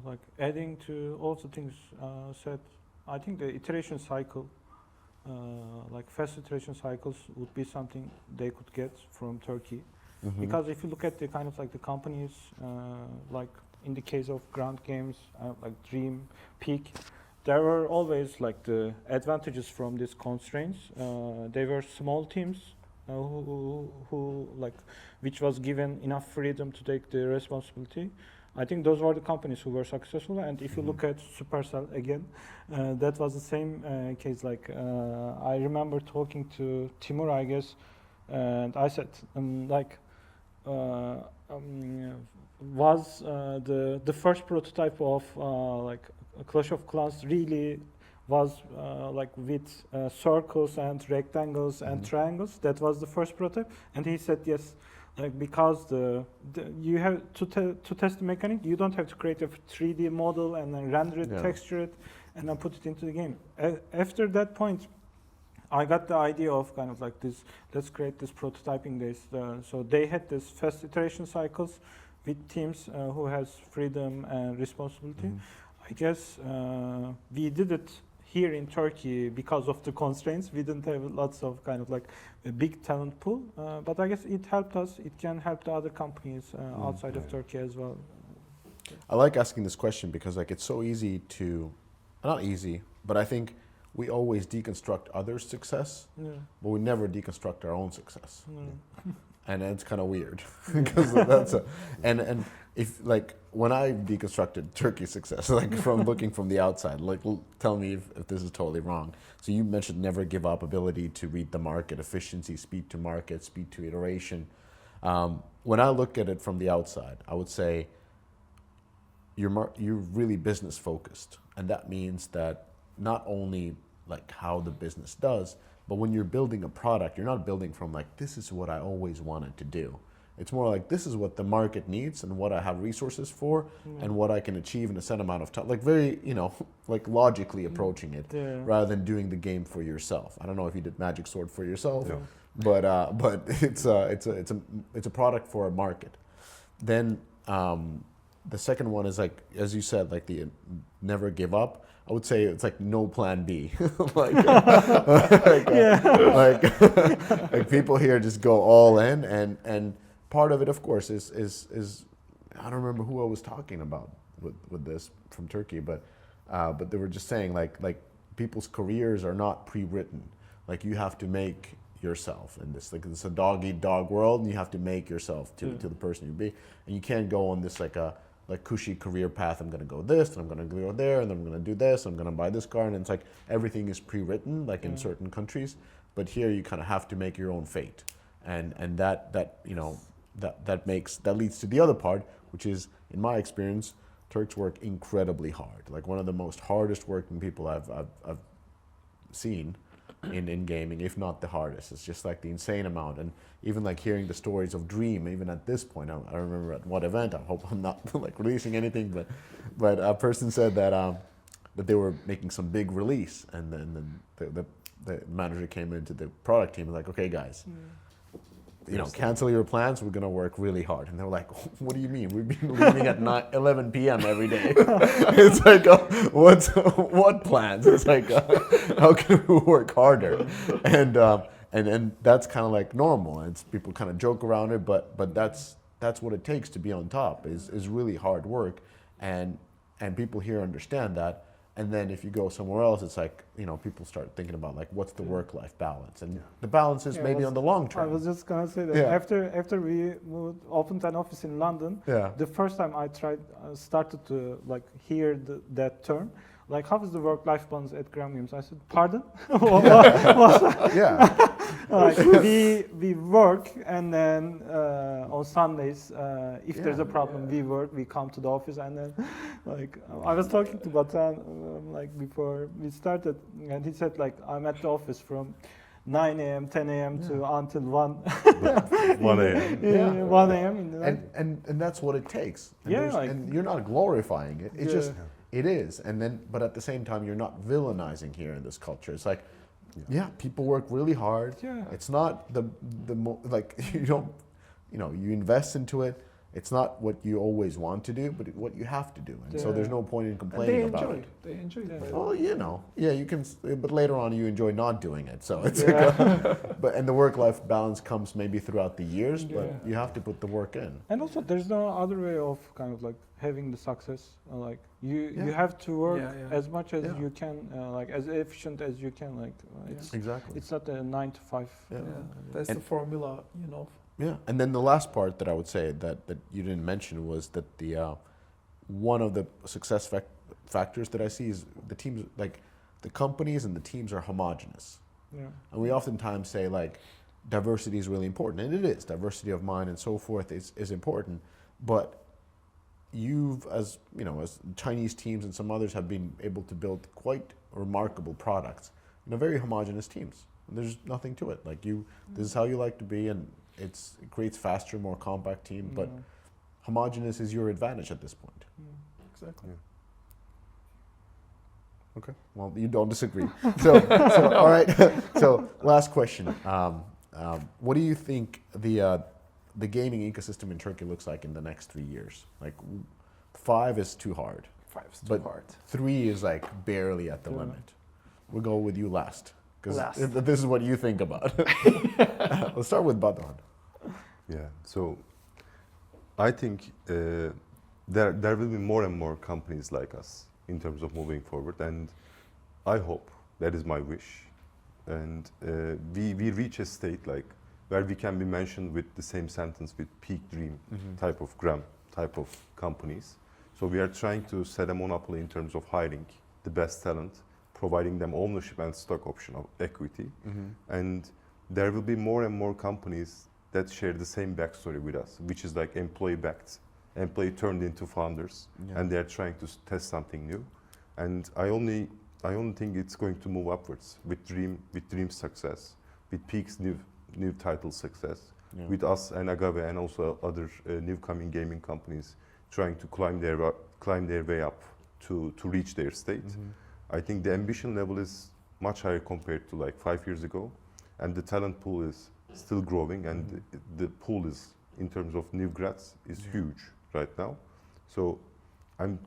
like adding to all the things said, I think the iteration cycle, like fast iteration cycles, would be something they could get from Turkey. Because if you look at the kind of like the companies, like in the case of Grand Games, like Dream, Peak, there were always like the advantages from these constraints. They were small teams who like, which was given enough freedom to take the responsibility. I think those were the companies who were successful. And if you look at Supercell again, that was the same case. Like I remember talking to Timur, I guess, and I said, was the first prototype of like Clash of Clans really was like with circles and rectangles and triangles? That was the first prototype, and he said yes. Like because you have to test the mechanic, you don't have to create a 3D model and then render it, texture it, and then put it into the game. After that point, I got the idea of kind of like this. Let's create this prototyping days. So they had this fast iteration cycles with teams who has freedom and responsibility. I guess we did it here in Turkey because of the constraints. We didn't have lots of kind of like a big talent pool, but I guess it helped us. It can help the other companies outside of Turkey as well.
I like asking this question because like it's so easy to, not easy, but I think we always deconstruct others' success, but we never deconstruct our own success. And it's kind of weird because that's and if like when I deconstructed Turkey's success, like from looking from the outside, like tell me if this is totally wrong. So you mentioned never give up, ability to read the market, efficiency, speed to market, speed to iteration. When I look at it from the outside, I would say you're really business focused, and that means that not only like how the business does, but when you're building a product, you're not building from like, this is what I always wanted to do. It's more like, this is what the market needs and what I have resources for and what I can achieve in a set amount of time. Like very, like logically approaching it rather than doing the game for yourself. I don't know if you did Magic Sword for yourself, but it's a product for a market. Then the second one is like, as you said, like the never give up. I would say it's like no plan B. like people here just go all in, and part of it, of course, is I don't remember who I was talking about with this from Turkey, but they were just saying like people's careers are not pre-written. Like you have to make yourself in this. Like it's a dog-eat-dog world, and you have to make yourself to the person you be, and you can't go on this like cushy career path. I'm going to go this, and I'm going to go there, and then I'm going to do this, I'm going to buy this car, and it's like everything is pre-written, like in certain countries. But here you kind of have to make your own fate, and that leads to the other part, which is, in my experience, Turks work incredibly hard. Like one of the most hardest working people I've seen in gaming, if not the hardest. It's just like the insane amount. And even like hearing the stories of Dream, even at this point, I remember at what event, I hope I'm not like releasing anything, but a person said that they were making some big release, and then the manager came into the product team and like, okay guys, cancel your plans, we're going to work really hard. And they were like, what do you mean? We've been leaving at 11 p.m. every day. It's like, what plans? It's like, how can we work harder? And that's kind of like normal. And people kind of joke around it, but that's what it takes to be on top, is really hard work. And people here understand that. And then if you go somewhere else, it's like, people start thinking about like, what's the work-life balance? And the balance is maybe on the long term.
I was just going to say that after we opened an office in London, the first time I started to like hear that term, like, how is the work-life balance at Gram Games? I said, pardon? Like, we work, and then on Sundays, if there's a problem, we work, we come to the office, and then, like, I was talking to Batuhan, like, before we started, and he said, like, I'm at the office from 9 a.m., 10 a.m. to until 1
1 a.m.
1 a.m. in the night.
And that's what it takes. And, and you're not glorifying it. It's just, it is. But at the same time, you're not villainizing here in this culture. It's like, people work really hard. It's not like you invest into it, it's not what you always want to do, but what you have to do. And so there's no point in
And
complaining about it.
They enjoy it.
Well, you know, yeah, you can, but later on you enjoy not doing it. So it's but and the work-life balance comes maybe throughout the years, but you have to put the work in.
And also, there's no other way of kind of like having the success. Like you have to work as much as you can, like as efficient as you can. Like it's
Exactly.
it's not a 9 to 5.
That's the formula, you know.
Yeah, and then the last part that I would say that you didn't mention was that the one of the success factors that I see is the teams, like the companies and the teams are homogenous.
Yeah.
And we oftentimes say like diversity is really important, and it is. Diversity of mind and so forth is important, but you've, as you know, as Chinese teams and some others have been able to build quite remarkable products, very homogenous teams. And there's nothing to it. Like this is how you like to be, and it creates faster, more compact team. But homogenous is your advantage at this point.
Exactly.
Yeah.
Okay. Well, you don't disagree. So all right. So last question. What do you think the gaming ecosystem in Turkey looks like in the next 3 years? Like 5 is too hard.
5 is too
But
hard.
3 is like barely at the limit. We'll go with you last.
Last.
Because this is what you think about. Let's start with Batuhan.
Yeah. So I think there will be more and more companies like us in terms of moving forward, and I hope, that is my wish, and we reach a state like where we can be mentioned with the same sentence with peak dream type of type of companies. So we are trying to set a monopoly in terms of hiring the best talent, providing them ownership and stock option of equity, and there will be more and more companies that share the same backstory with us, which is like employee-backed, employee turned into founders, and they're trying to test something new. And I only think it's going to move upwards with Dream's success, with Peak's new title success, with us and Agave and also other new coming gaming companies trying to climb their way up to reach their state. I think the ambition level is much higher compared to like 5 years ago, and the talent pool is still growing, and the pool is, in terms of new grads, is huge right now. So I'm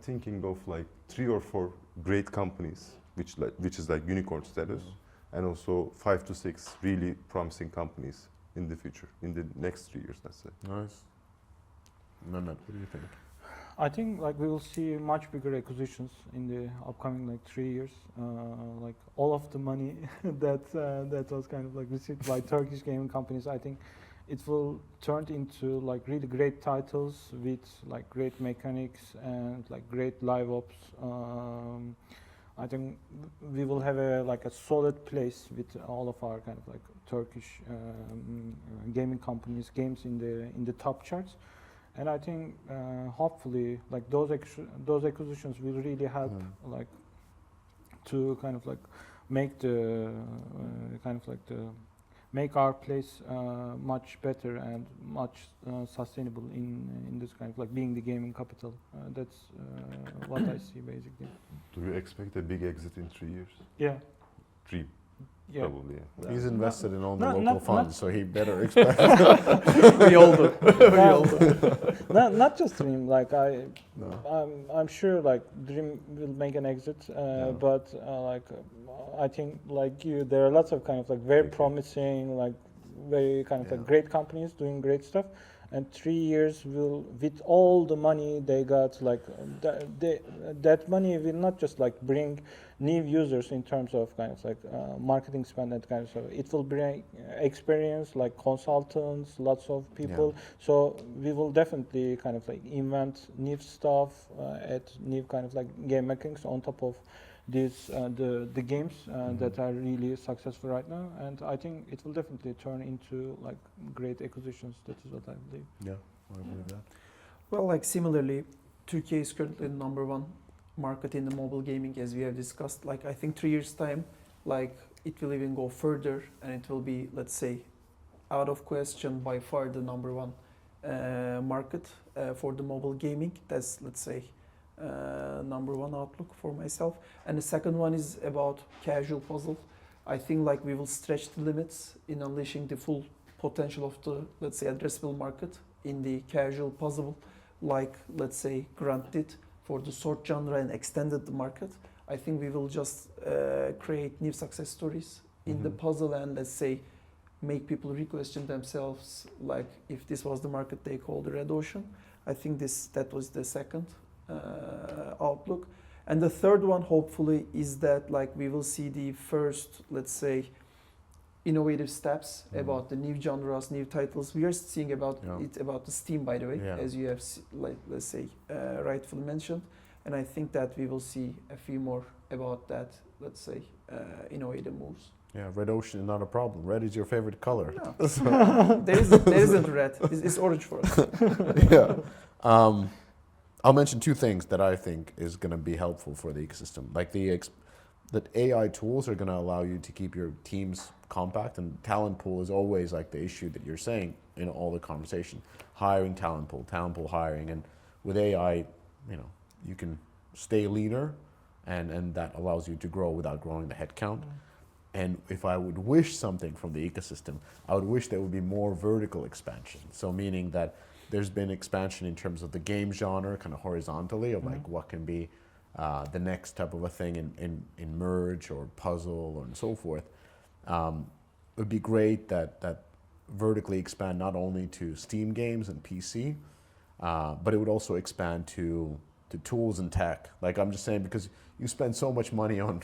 thinking of like 3 or 4 great companies, which is like unicorn status, and also 5 to 6 really promising companies in the future, in the next 3 years, let's say.
Nice. Mehmet, what do you think?
I think like we will see much bigger acquisitions in the upcoming like 3 years. Like all of the money that was kind of like received by Turkish gaming companies, I think it will turn into like really great titles with like great mechanics and like great live ops. I think we will have a solid place with all of our kind of like Turkish gaming companies, games in the top charts. And I think hopefully like those acquisitions will really help like to kind of like make the make our place much better and much sustainable in this kind of like being the gaming capital. That's what I see basically.
Do you expect a big exit in 3 years?
Yeah.
3,
Yeah.
probably. Yeah.
He's invested in all the
Not-
local
not-
funds, so he better expect.
We all do.
Not just Dream. Like I'm sure like Dream will make an exit, but I think like you, there are lots of kind of like very promising, like very kind of like great companies doing great stuff. And 3 years will, with all the money they got, like that money will not just like bring new users in terms of kind of like marketing spend and kind of stuff. It will bring experience, like consultants, lots of people. So we will definitely kind of like invent new stuff, add new kind of like game mechanics on top of these the games that are really successful right now, and I think it will definitely turn into like great acquisitions. That is what I believe.
Yeah, I agree with that.
Well, like similarly, Turkey is currently the #1 market in the mobile gaming, as we have discussed. Like I think 3 years time, like it will even go further, and it will be, let's say, out of question by far the #1 market for the mobile gaming. That's, let's say, #1 outlook for myself. And the second one is about casual puzzle. I think like we will stretch the limits in unleashing the full potential of the, let's say, addressable market in the casual puzzle, like, let's say, Grant did for the sword genre and extended the market. I think we will just create new success stories in the puzzle and, let's say, make people re-question themselves, like if this was the market they call the red ocean. I think that was the second outlook. And the third one, hopefully, is that like we will see the first, let's say, innovative steps about the new genres, new titles. We are seeing about it about the Steam, by the way, as you have, like, let's say, rightfully mentioned. And I think that we will see a few more about that, let's say, innovative moves.
Yeah, red ocean is not a problem. Red is your favorite color.
No. So there isn't red. It's orange for us.
Yeah. I'll mention two things that I think is going to be helpful for the ecosystem. Like that AI tools are going to allow you to keep your teams compact, and talent pool is always like the issue that you're saying in all the conversation. Hiring, talent pool hiring, and with AI, you can stay leaner, and that allows you to grow without growing the headcount. And if I would wish something from the ecosystem, I would wish there would be more vertical expansion. So meaning that there's been expansion in terms of the game genre, kind of horizontally, of like what can be the next type of a thing in merge or puzzle and so forth. It would be great that vertically expand not only to Steam games and PC, but it would also expand to tools and tech. Like I'm just saying, because you spend so much money on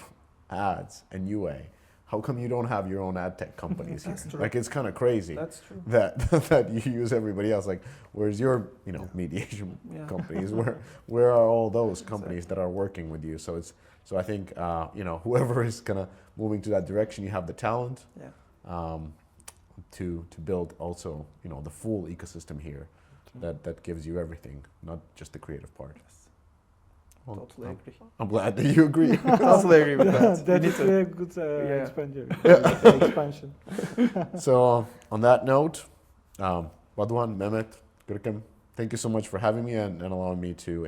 ads and UA, how come you don't have your own ad tech companies here?
True.
Like it's kind of crazy.
That's true.
That you use everybody else. Like where's your mediation companies? Where are all those companies that are working with you? So I think whoever is kind of moving to that direction, you have the talent to build also the full ecosystem here that gives you everything, not just the creative part. Well,
totally agree.
I'm glad that you agree.
Totally agree with that.
That is a good expansion.
So on that note, Batuhan, Mehmet, Görkem, thank you so much for having me and allowing me to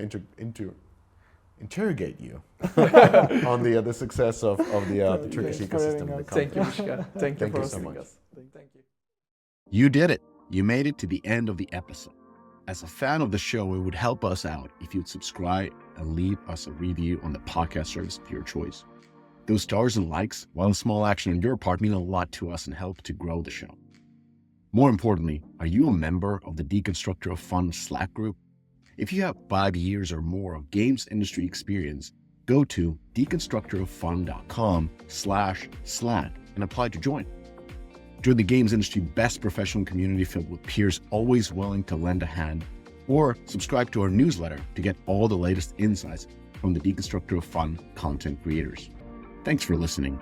interrogate you on the success of the Turkish ecosystem.
Thank you, Mishka. Thank you for
so much.
us. Thank you.
You did it. You made it to the end of the episode. As a fan of the show, it would help us out if you'd subscribe and leave us a review on the podcast service of your choice. Those stars and likes, while a small action on your part, mean a lot to us and help to grow the show. More importantly, are you a member of the Deconstructor of Fun Slack group? If you have 5 years or more of games industry experience, go to deconstructoroffun.com/Slack and apply to join. Join the games industry best professional community filled with peers always willing to lend a hand, or subscribe to our newsletter to get all the latest insights from the Deconstructor of Fun content creators. Thanks for listening.